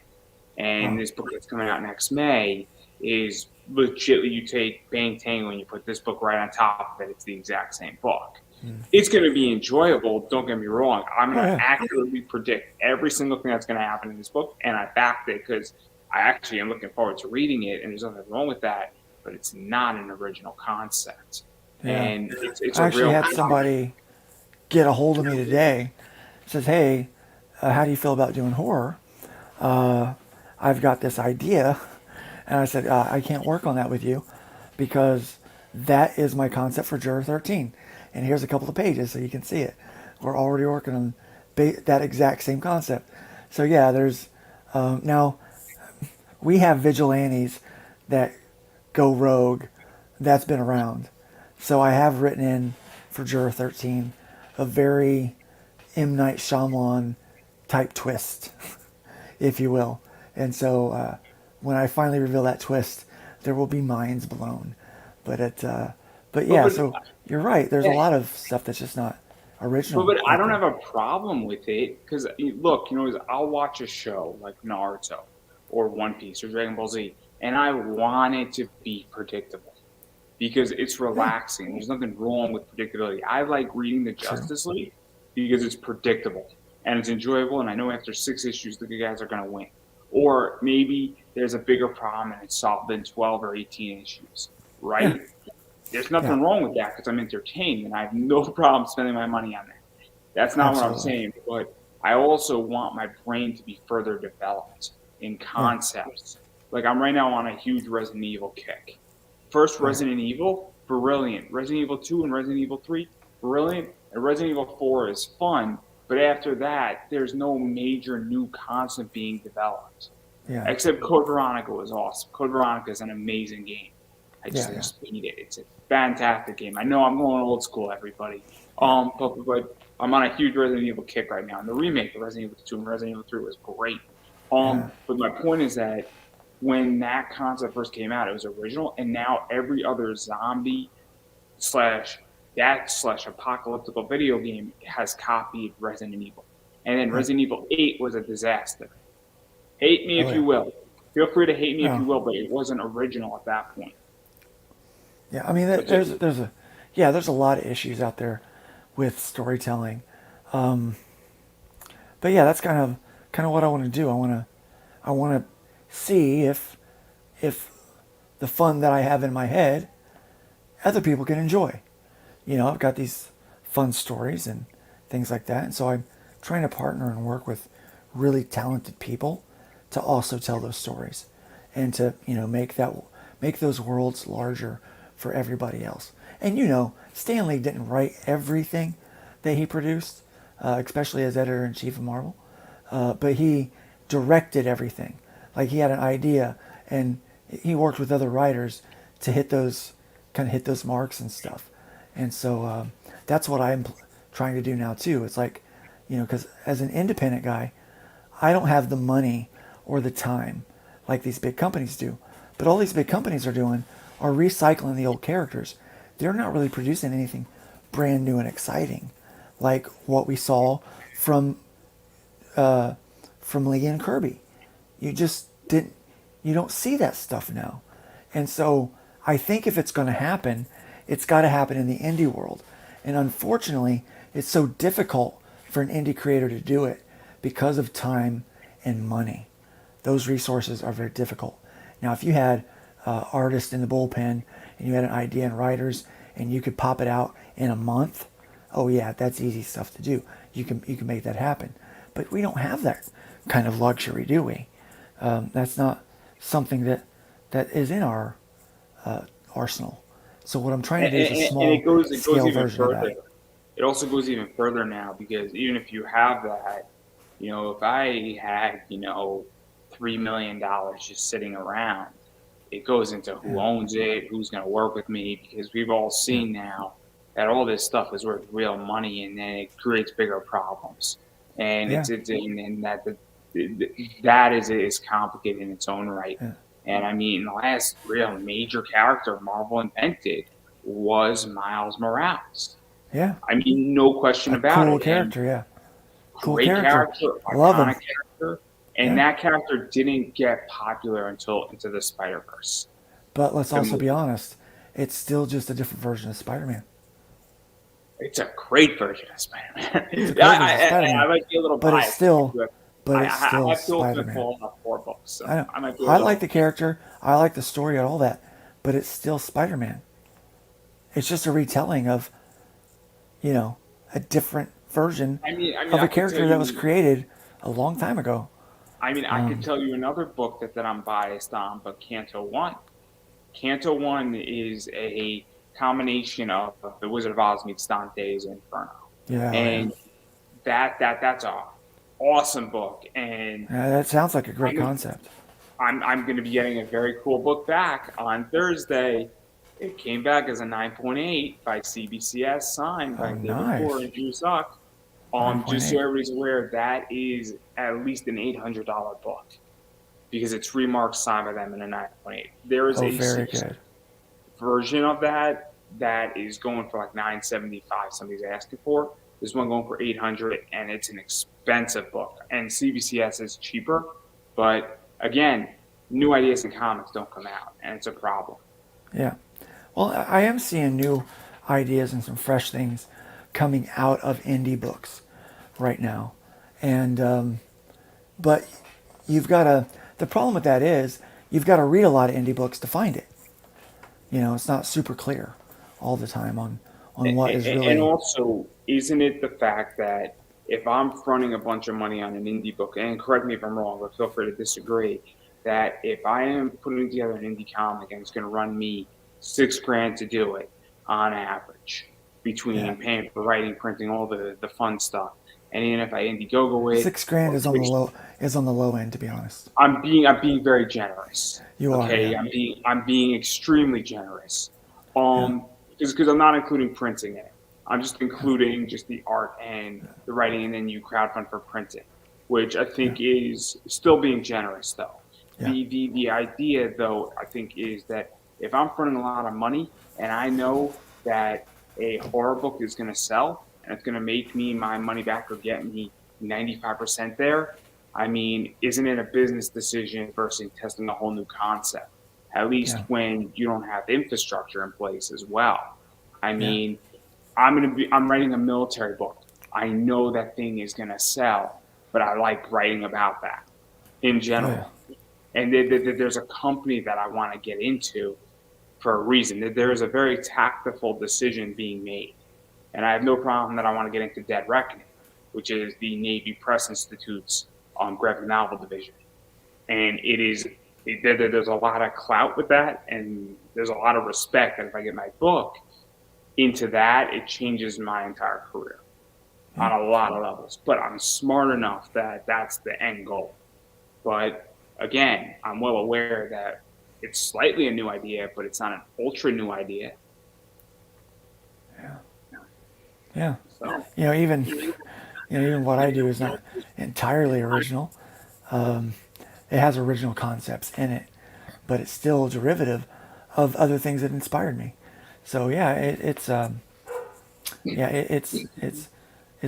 And Wow. this book that's coming out next May is legitly, you take Bang Tango and you put this book right on top of it. It's the exact same book. Mm. It's going to be enjoyable. Don't get me wrong. I'm Oh going to yeah. accurately predict every single thing that's going to happen in this book, and I backed it because I actually am looking forward to reading it, and there's nothing wrong with that. But it's not an original concept, Yeah. and it's I a actually real. had somebody get a hold of me today. Says, "Hey, how do you feel about doing horror? Uh, I've got this idea." And I said, I can't work on that with you because that is my concept for Juror 13. And here's a couple of pages so you can see it. We're already working on that exact same concept. So yeah, there's now we have vigilantes that go rogue. That's been around. So I have written in for Juror 13 a very M. Night Shyamalan type twist, if you will. And so when I finally reveal that twist, there will be minds blown. But But yeah, but so you're right. There's a lot of stuff that's just not original but I out don't there. have a problem with it because look, I'll watch a show like Naruto or One Piece or Dragon Ball Z, and I want it to be predictable because it's Yeah, relaxing. There's nothing wrong with predictability. I like reading the true. Justice League because it's predictable and it's enjoyable, and I know after 6 issues the good guys are going to win. Or maybe there's a bigger problem and it's solved in 12 or 18 issues, Yeah, right? There's yeah, nothing wrong with that because I'm entertained and I have no problem spending my money on that. That's not what I'm absolutely. saying, but I also want my brain to be further developed in Yeah, concepts. Like I'm right now on a huge Resident Evil kick. First right. Resident Evil, brilliant. Resident Evil 2 and Resident Evil 3, brilliant. And Resident Evil 4 is fun, but after that, there's no major new concept being developed. Yeah, Except Code Veronica was awesome. Code Veronica is an amazing game. yeah, I yeah, just beat it. It's a fantastic game. I know I'm going old school, everybody. yeah, But I'm on a huge Resident Evil kick right now. And the remake of Resident Evil 2 and Resident Evil 3 was great. yeah, But my point is that when that concept first came out, it was original, and now every other zombie slash that slash apocalyptical video game has copied Resident Evil. And then right. Resident Evil 8 was a disaster. Hate me Oh if you yeah. will. Feel free to hate me if Oh you will, but it wasn't original at that point. yeah. I mean, But just, there's a lot of issues out there with storytelling. But yeah, that's kind of what I want to do. I want to see if the fun that I have in my head other people can enjoy. I've got these fun stories and things like that, and so I'm trying to partner and work with really talented people to also tell those stories and to make those worlds larger for everybody else. And Stan Lee didn't write everything that he produced, especially as editor in chief of Marvel, but he directed everything. Like he had an idea, and he worked with other writers to hit those marks and stuff. And so that's what I'm trying to do now too. It's like, because as an independent guy, I don't have the money or the time like these big companies do. But all these big companies are doing are recycling the old characters. They're not really producing anything brand new and exciting like what we saw from Lee and Kirby. You just didn't you don't see that stuff now. And so I think if it's going to happen, it's got to happen in the indie world. And unfortunately, it's so difficult for an indie creator to do it because of time and money. Those resources are very difficult. Now, if you had artists in the bullpen and you had an idea and writers and you could pop it out in a month, oh yeah, that's easy stuff to do. You can make that happen. But we don't have that kind of luxury, do we? That's not something that is in our arsenal. So what I'm trying to and, do is a and small it goes scale even version of that. further. It also goes even further now because even if you have that, if I had $3 million just sitting around, it goes into who owns it, who's going to work with me, because we've all yeah, seen now that all this stuff is worth real money, and then it creates bigger problems. And yeah, and that is complicated in its own right. yeah. And I mean, the last real major character Marvel invented was Miles Morales. Yeah. I mean, no question A about cool it. And character, yeah. Cool great character. character, Love him. iconic character, and Yeah. that character didn't get popular until Into the Spider Verse. But let's The also be movie. honest, it's still just a different version of Spider-Man. It's a great version of Spider-Man. It's a great version of I Spider-Man. might be a little But it's biased. still but it's I still have to open the Spider-Man. Fallout 4 books, so I know. I might be a I like little. the character, I like the story and all that, but it's still Spider-Man. It's just a retelling of, a different version of I a could tell character that was you. created a long time ago. I could tell you another book that I'm biased on, but Canto One. Canto One is a combination of The Wizard of Oz meets Dante's Inferno, Yeah, oh yeah. and that's a awesome book. And Yeah, that sounds like a great I'm concept. I'm going to be getting a very cool book back on Thursday. It came back as a 9.8 by CBCS, signed Oh, by David Moore nice. and Drew Zuck. Just so 9.8. everybody's aware, that is at least an $800 book because it's remarked signed by them in a 9.8. There is Oh, a very good. version of that is going for like 975. Somebody's asking for. There's one going for 800, and it's an expensive book. And CBCS is cheaper, but again, new ideas in comics don't come out, and it's a problem. Yeah. Well, I am seeing new ideas and some fresh things coming out of indie books right now. And, but you've got to, the problem with that is you've got to read a lot of indie books to find it. It's not super clear all the time on what is And really, also, isn't it the fact that if I'm fronting a bunch of money on an indie book, and correct me if I'm wrong, but feel free to disagree, that if I am putting together an indie comic and it's going to run me 6 grand to do it on average, yeah. between paying for writing, printing, all the fun stuff, and even if I Indiegogo it, 6 grand is on the which low end, to be honest. I'm being very generous. You are, Okay, yeah. I'm being extremely generous. Yeah. Because I'm not including printing in it. I'm just including just the art and the writing, and then you crowdfund for printing, which I Yeah. think is still being generous though. Yeah. The idea though I think is that if I'm fronting a lot of money and I know that a horror book is going to sell and it's going to make me my money back or get me 95% there, I mean, isn't it a business decision versus testing a whole new concept? At least Yeah. when you don't have infrastructure in place as well. I Yeah. mean, I'm writing a military book. I know that thing is going to sell, but I like writing about that in Oh, yeah. general. And there's a company that I want to get into for a reason. There is a very tactful decision being made. And I have no problem that I want to get into Dead Reckoning, which is the Navy Press Institute's graphic novel division. And there's a lot of clout with that, and there's a lot of respect that if I get my book into that, it changes my entire career on a lot of levels. But I'm smart enough that that's the end goal. But again, I'm well aware that it's slightly a new idea, but it's not an ultra new idea. Yeah. Yeah. So Even what I do is not entirely original. It has original concepts in it, but it's still a derivative of other things that inspired me. So yeah, it's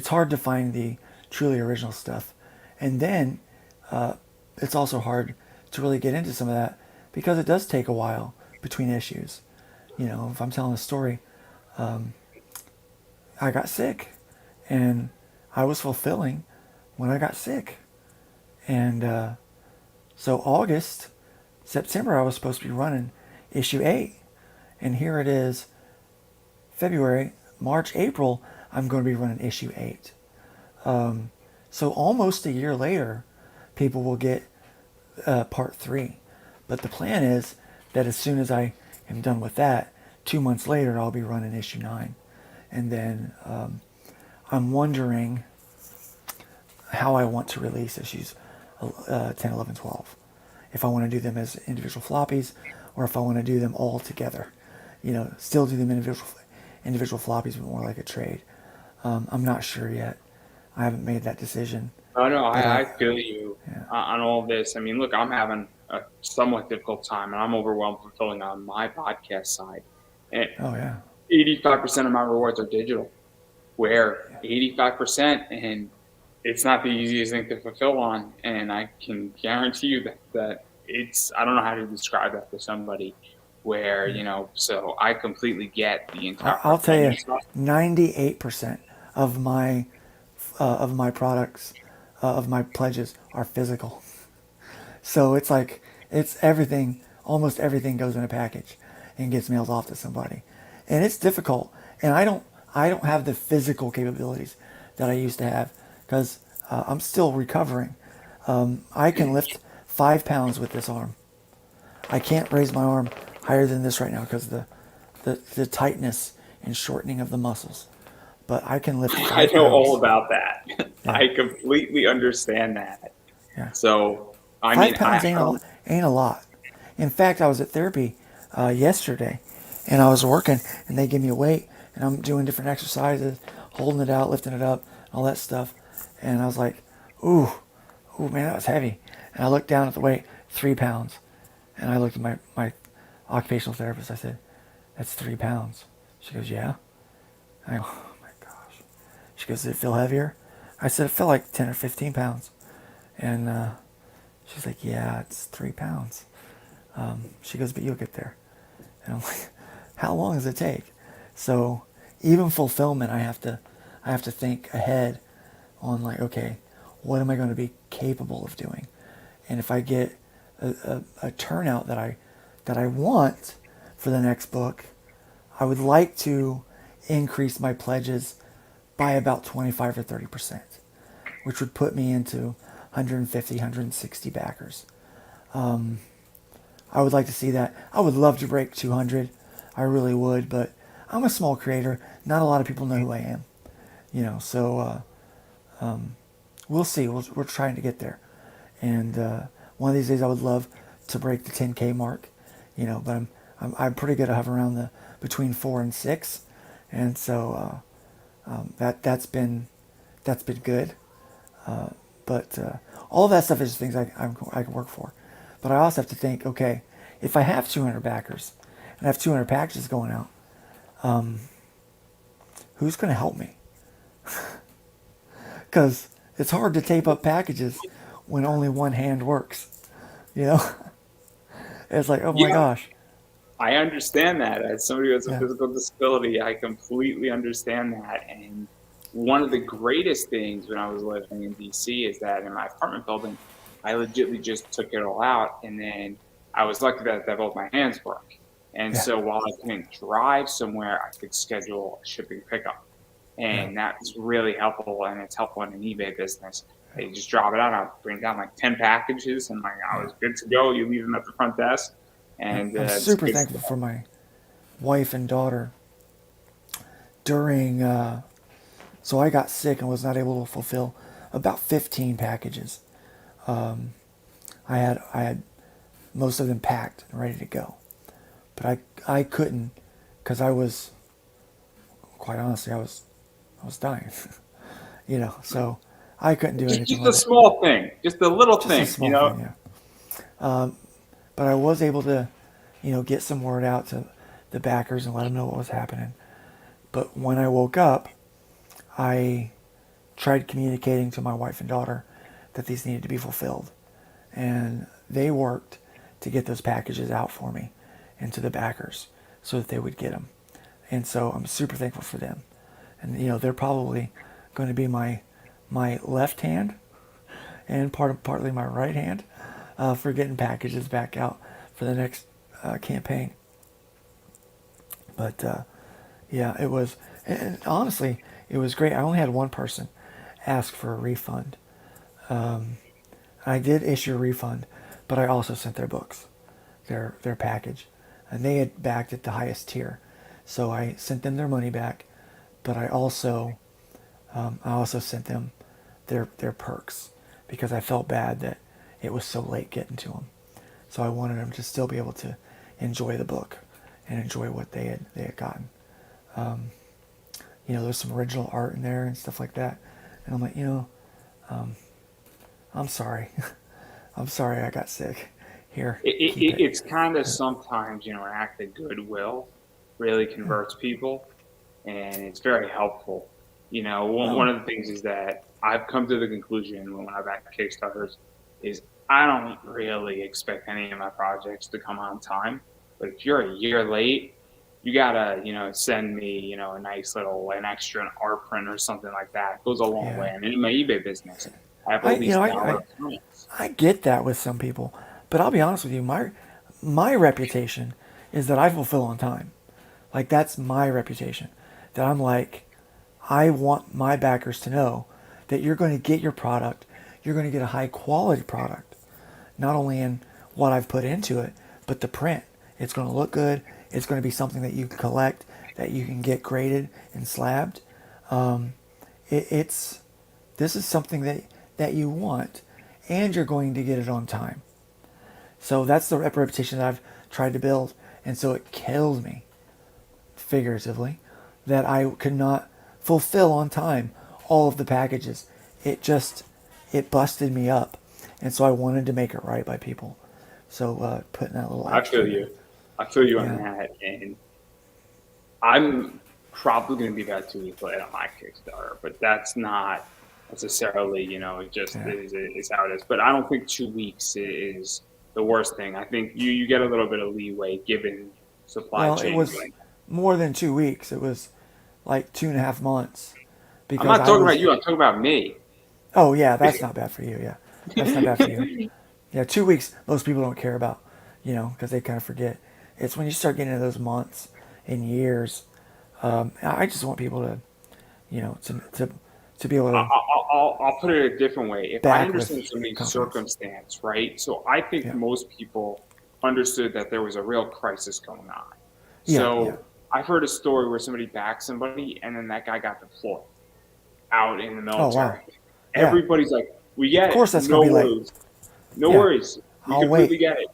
hard to find the truly original stuff, and then it's also hard to really get into some of that because it does take a while between issues. If I'm telling a story, I got sick, and I was fulfilling when I got sick, and so September, I was supposed to be running issue 8, and here it is, February, March, April, I'm going to be running issue 8. So almost a year later, people will get part 3. But the plan is that as soon as I am done with that, 2 months later, I'll be running issue 9. And then I'm wondering how I want to release issues 10, 11, 12. If I want to do them as individual floppies, or if I want to do them all together. Still do them individual floppies, but more like a trade. I'm not sure yet. I haven't made that decision. Oh no, But I feel you yeah. on all this. I mean, look, I'm having a somewhat difficult time, and I'm overwhelmed fulfilling on my podcast side. And Oh yeah. 85% of my rewards are digital, where 85%, and it's not the easiest thing to fulfill on. And I can guarantee you that it's, I don't know how to describe that to somebody where, so I completely get the entire I'll tell you, fulfillment stuff. 98% of my products, of my pledges are physical. So it's like it's everything. Almost everything goes in a package and gets mailed off to somebody, and it's difficult. And I don't have the physical capabilities that I used to have because I'm still recovering. I can lift 5 pounds with this arm. I can't raise my arm higher than this right now because of the tightness and shortening of the muscles. But I can lift I 5 know all pounds. about that. Yeah, I completely understand that. yeah. So, I Five mean, pounds ain't a lot. In fact, I was at therapy yesterday, and I was working, and they gave me a weight, and I'm doing different exercises, holding it out, lifting it up, all that stuff, and I was like, ooh, man, that was heavy. And I looked down at the weight, 3 pounds, and I looked at my occupational therapist. I said, that's 3 pounds. She goes, yeah. I go, oh my gosh. She goes, did it feel heavier? I said, it felt like 10 or 15 pounds. And she's like, yeah, it's 3 pounds. She goes, but you'll get there. And I'm like, how long does it take? So even fulfillment, I have to think ahead on like, okay, what am I going to be capable of doing? And if I get a turnout that I want for the next book, I would like to increase my pledges by about 25 or 30%, which would put me into 150, 160 backers. I would like to see that. I would love to break 200. I really would, but I'm a small creator. Not a lot of people know who I am, so we'll see. We're trying to get there. And one of these days I would love to break the 10K mark, but I'm pretty good at hovering around the between 4 and 6. And so that's been good. But all that stuff is things I can work for. But I also have to think, okay, if I have 200 backers and I have 200 packages going out, who's going to help me? Because it's hard to tape up packages when only one hand works. It's like, oh my Yeah, gosh. I understand that. As somebody who has a Yeah, physical disability, I completely understand that. And one of the greatest things when I was living in DC is that in my apartment building, I legitimately just took it all out. And then I was lucky that both my hands work. And yeah, so while I couldn't drive somewhere, I could schedule a shipping pickup. yeah, And that's really helpful. And it's helpful in an eBay business. You just drop it out. I'll bring down like 10 packages and like I yeah. was good to go. You leave them at the front desk and I'm it's super good thankful stuff. for my wife and daughter during. So I got sick and was not able to fulfill about 15 packages. I had most of them packed and ready to go, but I couldn't because I was, quite honestly, I was dying. So I couldn't do anything Just a with it. small thing, just a little Just a thing, small thing, yeah. But I was able to, get some word out to the backers and let them know what was happening. But when I woke up, I tried communicating to my wife and daughter that these needed to be fulfilled. And they worked to get those packages out for me and to the backers so that they would get them. And so I'm super thankful for them. And they're probably going to be my left hand and partly my right hand for getting packages back out for the next campaign. But yeah, it was, and honestly, it was great. I only had one person ask for a refund. I did issue a refund, but I also sent their books, their package, and they had backed at the highest tier, so I sent them their money back. But I also sent them their perks because I felt bad that it was so late getting to them. So I wanted them to still be able to enjoy the book and enjoy what they had gotten. There's some original art in there and stuff like that. And I'm like, I'm sorry. I'm sorry I got sick. Here, keep it. It's kind of sometimes, an act of goodwill really converts people, and it's very helpful. One of the things is that I've come to the conclusion when I back Kickstarters is I don't really expect any of my projects to come on time. But if you're a year late, you gotta, send me, an extra art print or something like that. It goes a long way. I mean, in my eBay business, I have all these prints. I get that with some people, but I'll be honest with you, my reputation is that I fulfill on time. Like, that's my reputation. That I'm like, I want my backers to know that you're going to get your product, you're going to get a high quality product, not only in what I've put into it, but the print. It's going to look good. It's going to be something that you can collect, that you can get graded and slabbed. This is something that you want, and you're going to get it on time. So that's the reputation that I've tried to build. And so it killed me, figuratively, that I could not fulfill on time all of the packages. It busted me up. And so I wanted to make it right by people. So putting that little I feel you. I feel you on that. And I'm probably going to be about 2 weeks late on my Kickstarter, but that's not necessarily, it just is how it is. But I don't think 2 weeks is the worst thing. I think you get a little bit of leeway given supply chain. It was more than 2 weeks. It was like 2.5 months. I'm not talking about you. I'm talking about me. Oh, yeah. That's not bad for you. Yeah. That's not bad for you. Yeah. 2 weeks, most people don't care about, because they kind of forget. It's when you start getting into those months and years. I just want people to, to be able to. I'll put it a different way. If I understand somebody's circumstance, right? So I think most people understood that there was a real crisis going on. I've heard a story where somebody backed somebody and then that guy got deployed out in the military. Oh, wow. Everybody's like, we get it. Of course that's going to be late. No worries. We completely get it.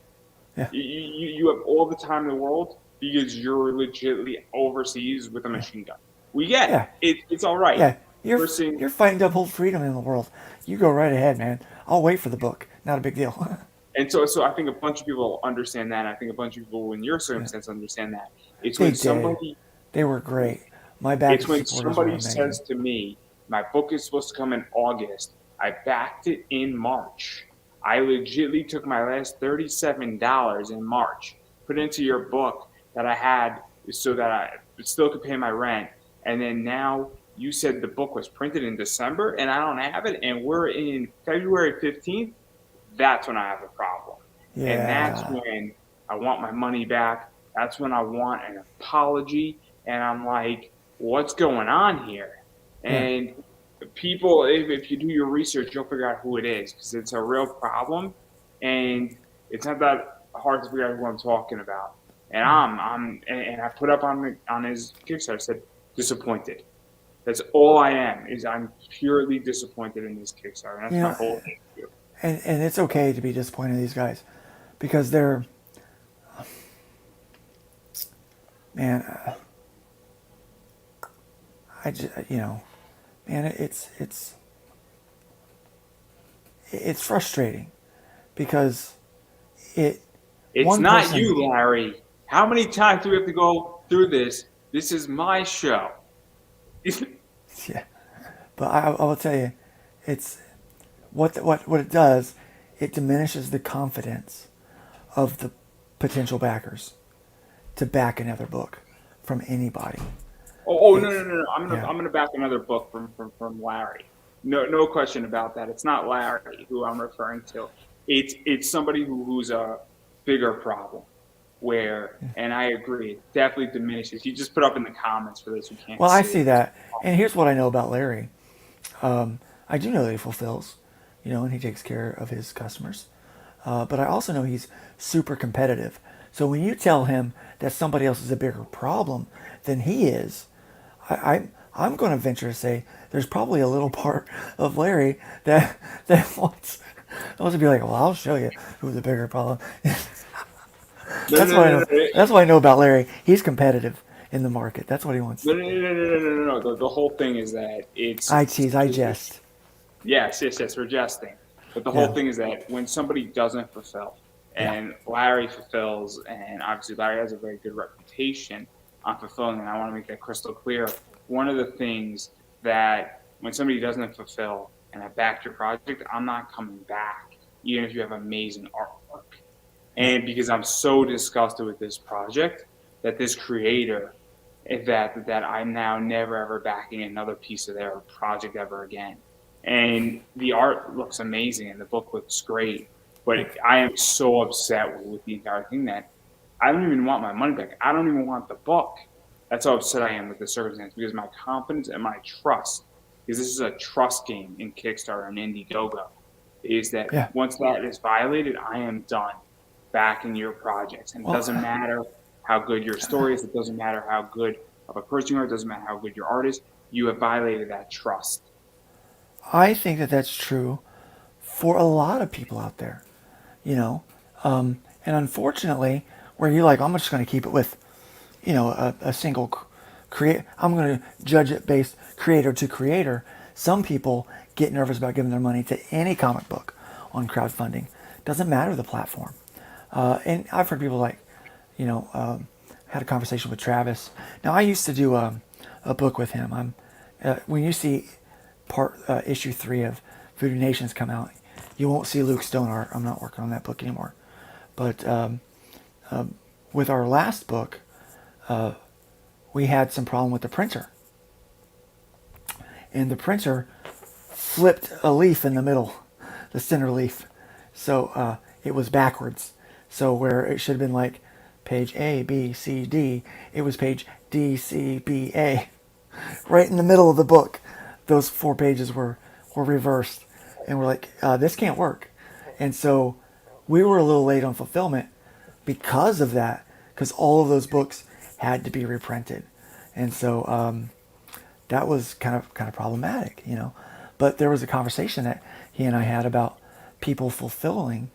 Yeah. You have all the time in the world because you're legitimately overseas with a machine gun. We get it. It's all right. Yeah. You're fighting to uphold freedom in the world. You go right ahead, man. I'll wait for the book. Not a big deal. And so I think a bunch of people understand that. I think a bunch of people in your circumstance understand that. It's when somebody... They were great. My back It's when somebody says to me, my book is supposed to come in August. I backed it in March. I legitimately took my last $37 in March, put into your book that I had so that I still could pay my rent. And then now you said the book was printed in December and I don't have it. And we're in February 15th. That's when I have a problem. Yeah. And that's when I want my money back. That's when I want an apology. And I'm like, what's going on here? And people, if you do your research, you'll figure out who it is because it's a real problem. And it's not that hard to figure out who I'm talking about. And and I put up on his Kickstarter, I said, disappointed. That's all I am, is I'm purely disappointed in this Kickstarter. That's my whole thing. And it's okay to be disappointed in these guys because they're, man, I just, man, it's frustrating because it's not you, Larry. How many times do we have to go through this? This is my show. Yeah, but I will tell you, it's what it does. It diminishes the confidence of the potential backers to back another book from anybody. No! I'm gonna back another book from Larry. No question about that. It's not Larry who I'm referring to. It's somebody who's a bigger problem. And I agree, it definitely diminishes. He just put up in the comments for those who can't. Well, I see that, and here's what I know about Larry. I do know that he fulfills, and he takes care of his customers. But I also know he's super competitive. So when you tell him that somebody else is a bigger problem than he is, I'm going to venture to say there's probably a little part of Larry that wants to be like, well, I'll show you who's the bigger problem. No, That's no, what I no, know. no, no. That's what I know about Larry. He's competitive in the market. That's what he wants No, to no, be. no, no, no, no, no, no. The whole thing is that it's I tease. I jest. yes, yes, yes, we're jesting. But the whole Yeah. thing is that when somebody doesn't fulfill, Yeah. and Larry fulfills, and obviously Larry has a very good reputation on fulfilling, and I want to make that crystal clear. One of the things that when somebody doesn't fulfill and I backed your project, I'm not coming back, even if you have amazing artwork. Yeah. And because I'm so disgusted with this project that this creator that I'm now never ever backing another piece of their project ever again. And the art looks amazing and the book looks great, but Thanks. I am so upset with the entire thing that I don't even want my money back. I don't even want the book. That's how upset I am with the circumstance because my confidence and my trust, because this is a trust game in Kickstarter and Indiegogo, is that Yeah. once that is violated, I am done backing your projects. And it Well, doesn't matter how good your story is, it doesn't matter how good of a person you are, it doesn't matter how good your art is, you have violated that trust. I think that that's true for a lot of people out there. You know, and unfortunately, where you're like, I'm just going to keep it with, a single create. I'm going to judge it based creator to creator. Some people get nervous about giving their money to any comic book on crowdfunding. Doesn't matter the platform. And I've heard people like, had a conversation with Travis. Now I used to do a book with him. When you see issue 3 of Voodoo Nations come out, you won't see Luke Stone art. I'm not working on that book anymore. But with our last book, we had some problem with the printer, and the printer flipped a leaf in the middle, the center leaf, so it was backwards. So where it should have been like page A, B, C, D, it was page D, C, B, A, right in the middle of the book. Those 4 pages were reversed, and we're like, this can't work. And so we were a little late on fulfillment because of that, because all of those books had to be reprinted, and so that was kind of problematic, But there was a conversation that he and I had about people fulfilling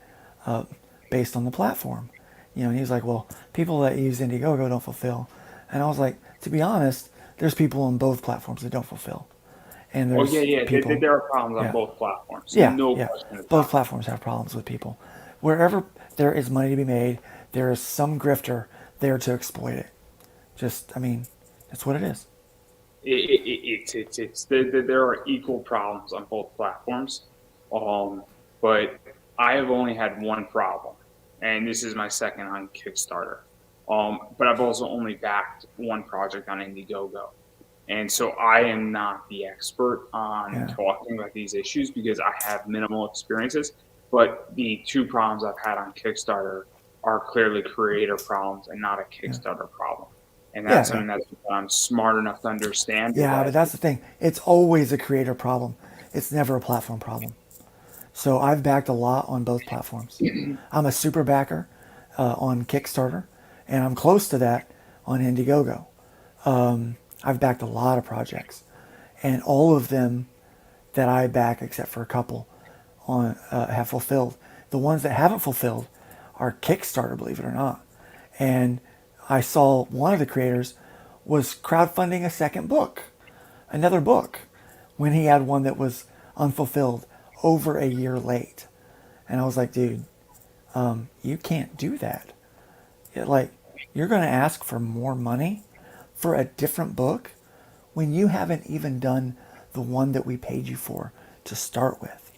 based on the platform, And he was like, "Well, people that use Indiegogo don't fulfill," and I was like, "To be honest, there's people on both platforms that don't fulfill, and Oh, yeah, there's yeah, people, there are problems on yeah, both platforms. yeah, No yeah. question Both about platforms have problems with people. Wherever there is money to be made, there is some grifter there to exploit it. Just, I mean, that's what it is. it. There are equal problems on both platforms. But I have only had one problem, and this is my second on Kickstarter. But I've also only backed one project on Indiegogo. And so I am not the expert on Yeah, talking about these issues because I have minimal experiences. But the two problems I've had on Kickstarter are clearly creator problems and not a yeah, Kickstarter problem. And that's yeah, yeah. something that I'm smart enough to understand is Yeah, but that that's the thing. It's always a creator problem. It's never a platform problem. So I've backed a lot on both platforms. I'm a super backer on Kickstarter, and I'm close to that on Indiegogo. I've backed a lot of projects, and all of them that I back, except for a couple, on have fulfilled. The ones that haven't fulfilled are Kickstarter, believe it or not. And I saw one of the creators was crowdfunding a second book, another book, when he had one that was unfulfilled over a year late. And I was like, dude, you can't do that. Like, you're going to ask for more money for a different book when you haven't even done the one that we paid you for to start with.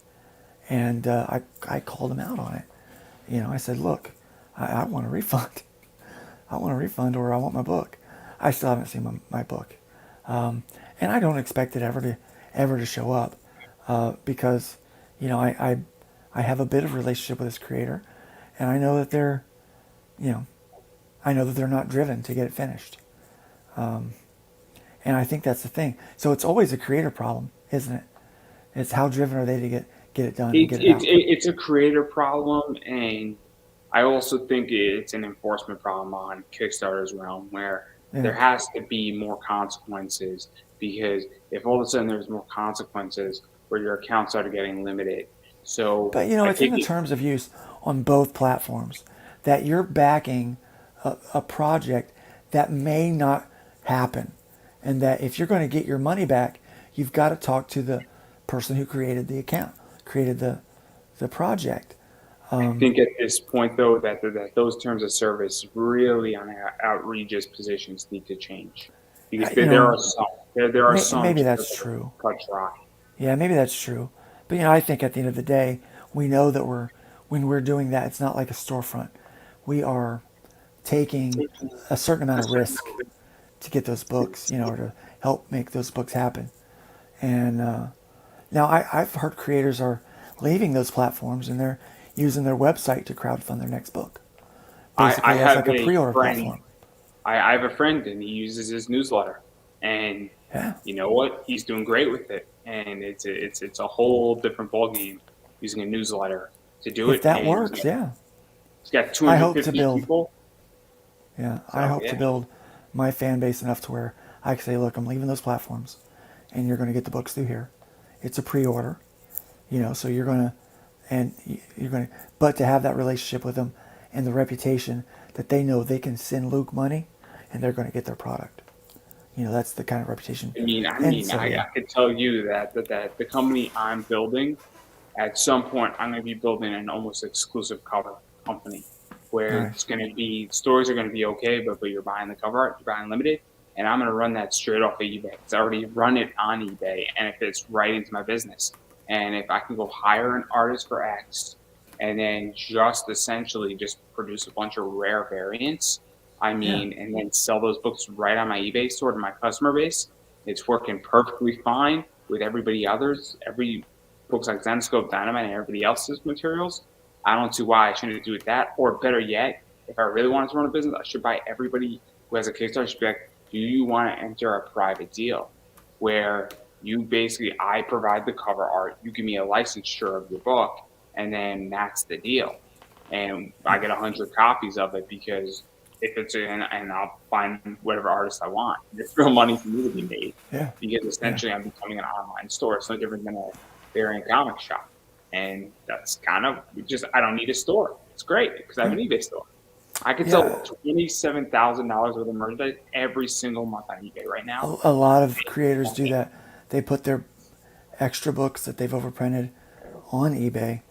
And I called him out on it. I said, look, I want a refund. I want a refund or I want my book. I still haven't seen my book. And I don't expect it ever to show up because, I have a bit of a relationship with this creator, and I know that you know, I know that they're not driven to get it finished. And I think that's the thing. So it's always a creator problem, isn't it? It's how driven are they to get it done and get it out. it's a creator problem, and I also think it's an enforcement problem on Kickstarter's realm where there Yeah. has to be more consequences because if all of a sudden there's more consequences where your accounts are getting limited. So But I it's in take the it terms of use on both platforms that you're backing a project that may not happen, and that if you're going to get your money back, you've got to talk to the person who created the account, created the project. I think at this point, though, that those terms of service really on outrageous positions need to change, because You there are know, some there are some maybe that that's are true. cut dry. Yeah, maybe that's true. But I think at the end of the day, we know that when we're doing that, it's not like a storefront. We are taking a certain amount of risk to get those books, or to help make those books happen. And now I've heard creators are leaving those platforms and they're using their website to crowdfund their next book, I basically as have like a a pre-order friend. platform. I have a friend, and he uses his newsletter, and Yeah, you know what? He's doing great with it, and it's a whole different ballgame using a newsletter to do if it, that and works, yeah. he's got I hope to 250 build, people. yeah, I So hope to yeah, build my fan base enough to where I can say, look, I'm leaving those platforms, and you're going to get the books through here. It's a pre-order, so you're going to, and you're going to, but to have that relationship with them and the reputation that they know they can send Luke money and they're going to get their product. That's the kind of reputation. And so, I yeah, could tell you that the company I'm building, at some point, I'm going to be building an almost exclusive cover company where it's nice. going to be stores are going to be okay, but you're buying the cover art, you're buying limited, and I'm going to run that straight off of eBay because I already run it on eBay and it fits right into my business. And if I can go hire an artist for X and then just essentially just produce a bunch of rare variants, Yeah, and then sell those books right on my eBay store to my customer base, it's working perfectly fine with everybody others, every books like Zenescope, Dynamite, and everybody else's materials. I don't see why I shouldn't do it that. Or better yet, if I really wanted to run a business, I should buy everybody who has a Kickstarter. I should be like, do you want to enter a private deal where I provide the cover art, you give me a licensure of your book, and then that's the deal. And I get 100 copies of it because if it's in, and I'll find whatever artist I want. There's real money for me to be made yeah, because yeah, essentially I'm becoming an online store. It's no different than a variant comic shop. And that's kind of just, I don't need a store. It's great because I have yeah, an eBay store. I could sell yeah. $27,000 worth of merchandise every single month on eBay right now. A lot of creators do that. They put their extra books that they've overprinted on eBay.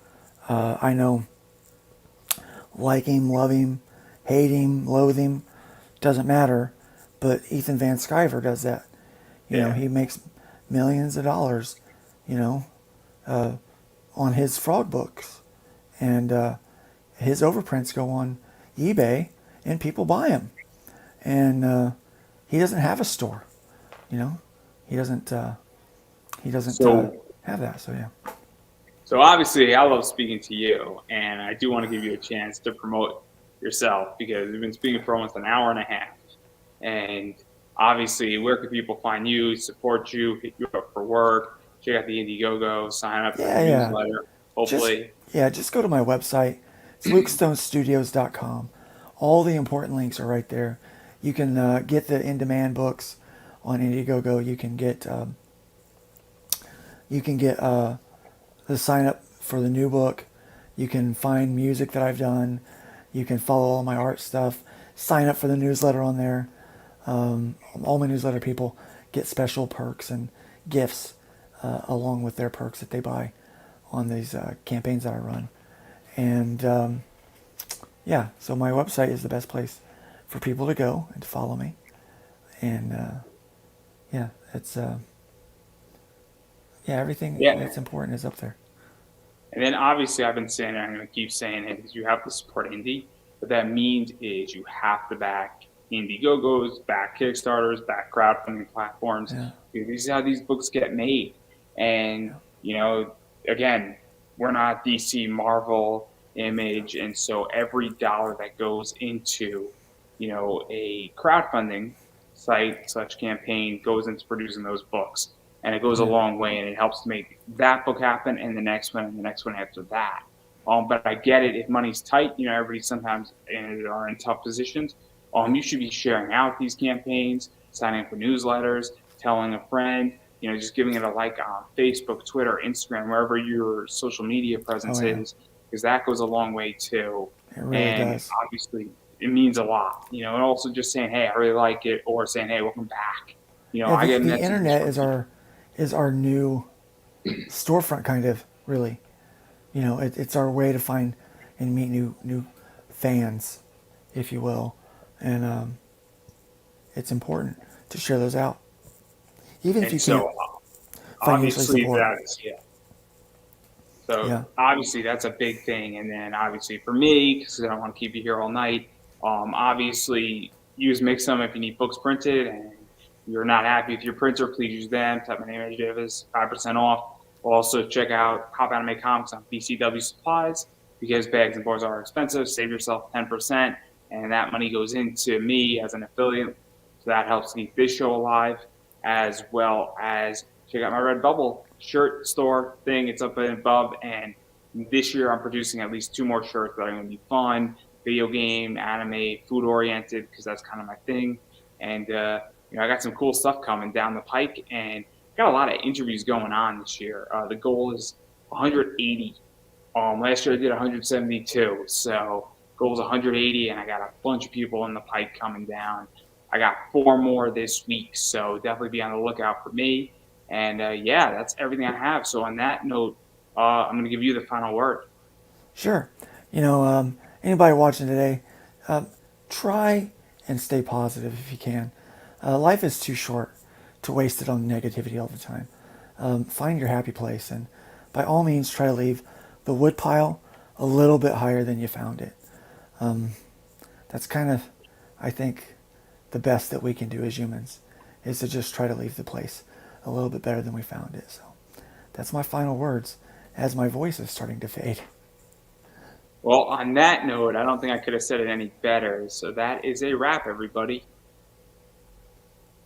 I know, like him, love him, hate him, loathe him, doesn't matter. But Ethan Van Sciver does that. Yeah. He makes millions of dollars, you know, on his frog books. And his overprints go on eBay and people buy them. And he doesn't have a store, you know. He doesn't. He doesn't So, have that. So yeah. so obviously I love speaking to you, and I do want to give you a chance to promote yourself because we've been speaking for almost an hour and a half. And obviously, where can people find you, support you, hit you up for work, check out the Indiegogo, sign up for the Yeah, yeah. newsletter, Just hopefully? just go to my website. It's lukestonestudios.com. All the important links are right there. You can get the in-demand books on Indiegogo. You can get the sign up for the new book. You can find music that I've done. You can follow all my art stuff. Sign up for the newsletter on there. All my newsletter people get special perks and gifts along with their perks that they buy on these campaigns that I run. And yeah, so my website is the best place for people to go and to follow me. And yeah, it's yeah, everything Yeah. that's important is up there. And then obviously I've been saying it, I'm going to keep saying it, is you have to support indie. What that means is you have to back Indiegogos, back Kickstarters, back crowdfunding platforms. Yeah, Because this is how these books get made. And, yeah, again, we're not DC, Marvel, Image. And so every dollar that goes into, a crowdfunding site such campaign goes into producing those books, and it goes a yeah. long way, and it helps to make that book happen and the next one and the next one after that. But I get it. If money's tight, everybody sometimes are in tough positions. You should be sharing out these campaigns, signing up for newsletters, telling a friend, just giving it a like on Facebook, Twitter, Instagram, wherever your social media Oh presence yeah, is, because that goes a long way too. it really And does. obviously, it means a lot, and also just saying, hey, I really like it, or saying, hey, welcome back. Yeah, I get the messages internet from people. is our new storefront, kind of, really. It's our way to find and meet new fans, if you will, and it's important to share those out, even if And you can't so financially obviously support. that's, yeah. So Yeah, obviously that's a big thing. And then obviously for me, because I don't want to keep you here all night, obviously use Mixum if you need books printed and you're not happy with your printer, please use them. Type my name as Davis, 5% off. Also check out Hop Anime Comics on BCW Supplies because bags and boards are expensive. Save yourself 10%, and that money goes into me as an affiliate. So that helps keep this show alive, as well as check out my Redbubble shirt store thing. It's up and above, and this year I'm producing at least 2 more shirts that are going to be fun, video game, anime, food oriented, because that's kind of my thing. And I got some cool stuff coming down the pike, and got a lot of interviews going on this year. The goal is 180. Last year I did 172, so goal is 180, and I got a bunch of people in the pike coming down. I got 4 more this week, so definitely be on the lookout for me. And yeah, that's everything I have. So on that note, I'm going to give you the final word. sure. Anybody watching today, try and stay positive if you can. Life is too short to waste it on negativity all the time. Find your happy place, and by all means, try to leave the wood pile a little bit higher than you found it. That's kind of, I think, the best that we can do as humans is to just try to leave the place a little bit better than we found it. So that's my final words as my voice is starting to fade. Well, on that note, I don't think I could have said it any better. So that is a wrap, everybody.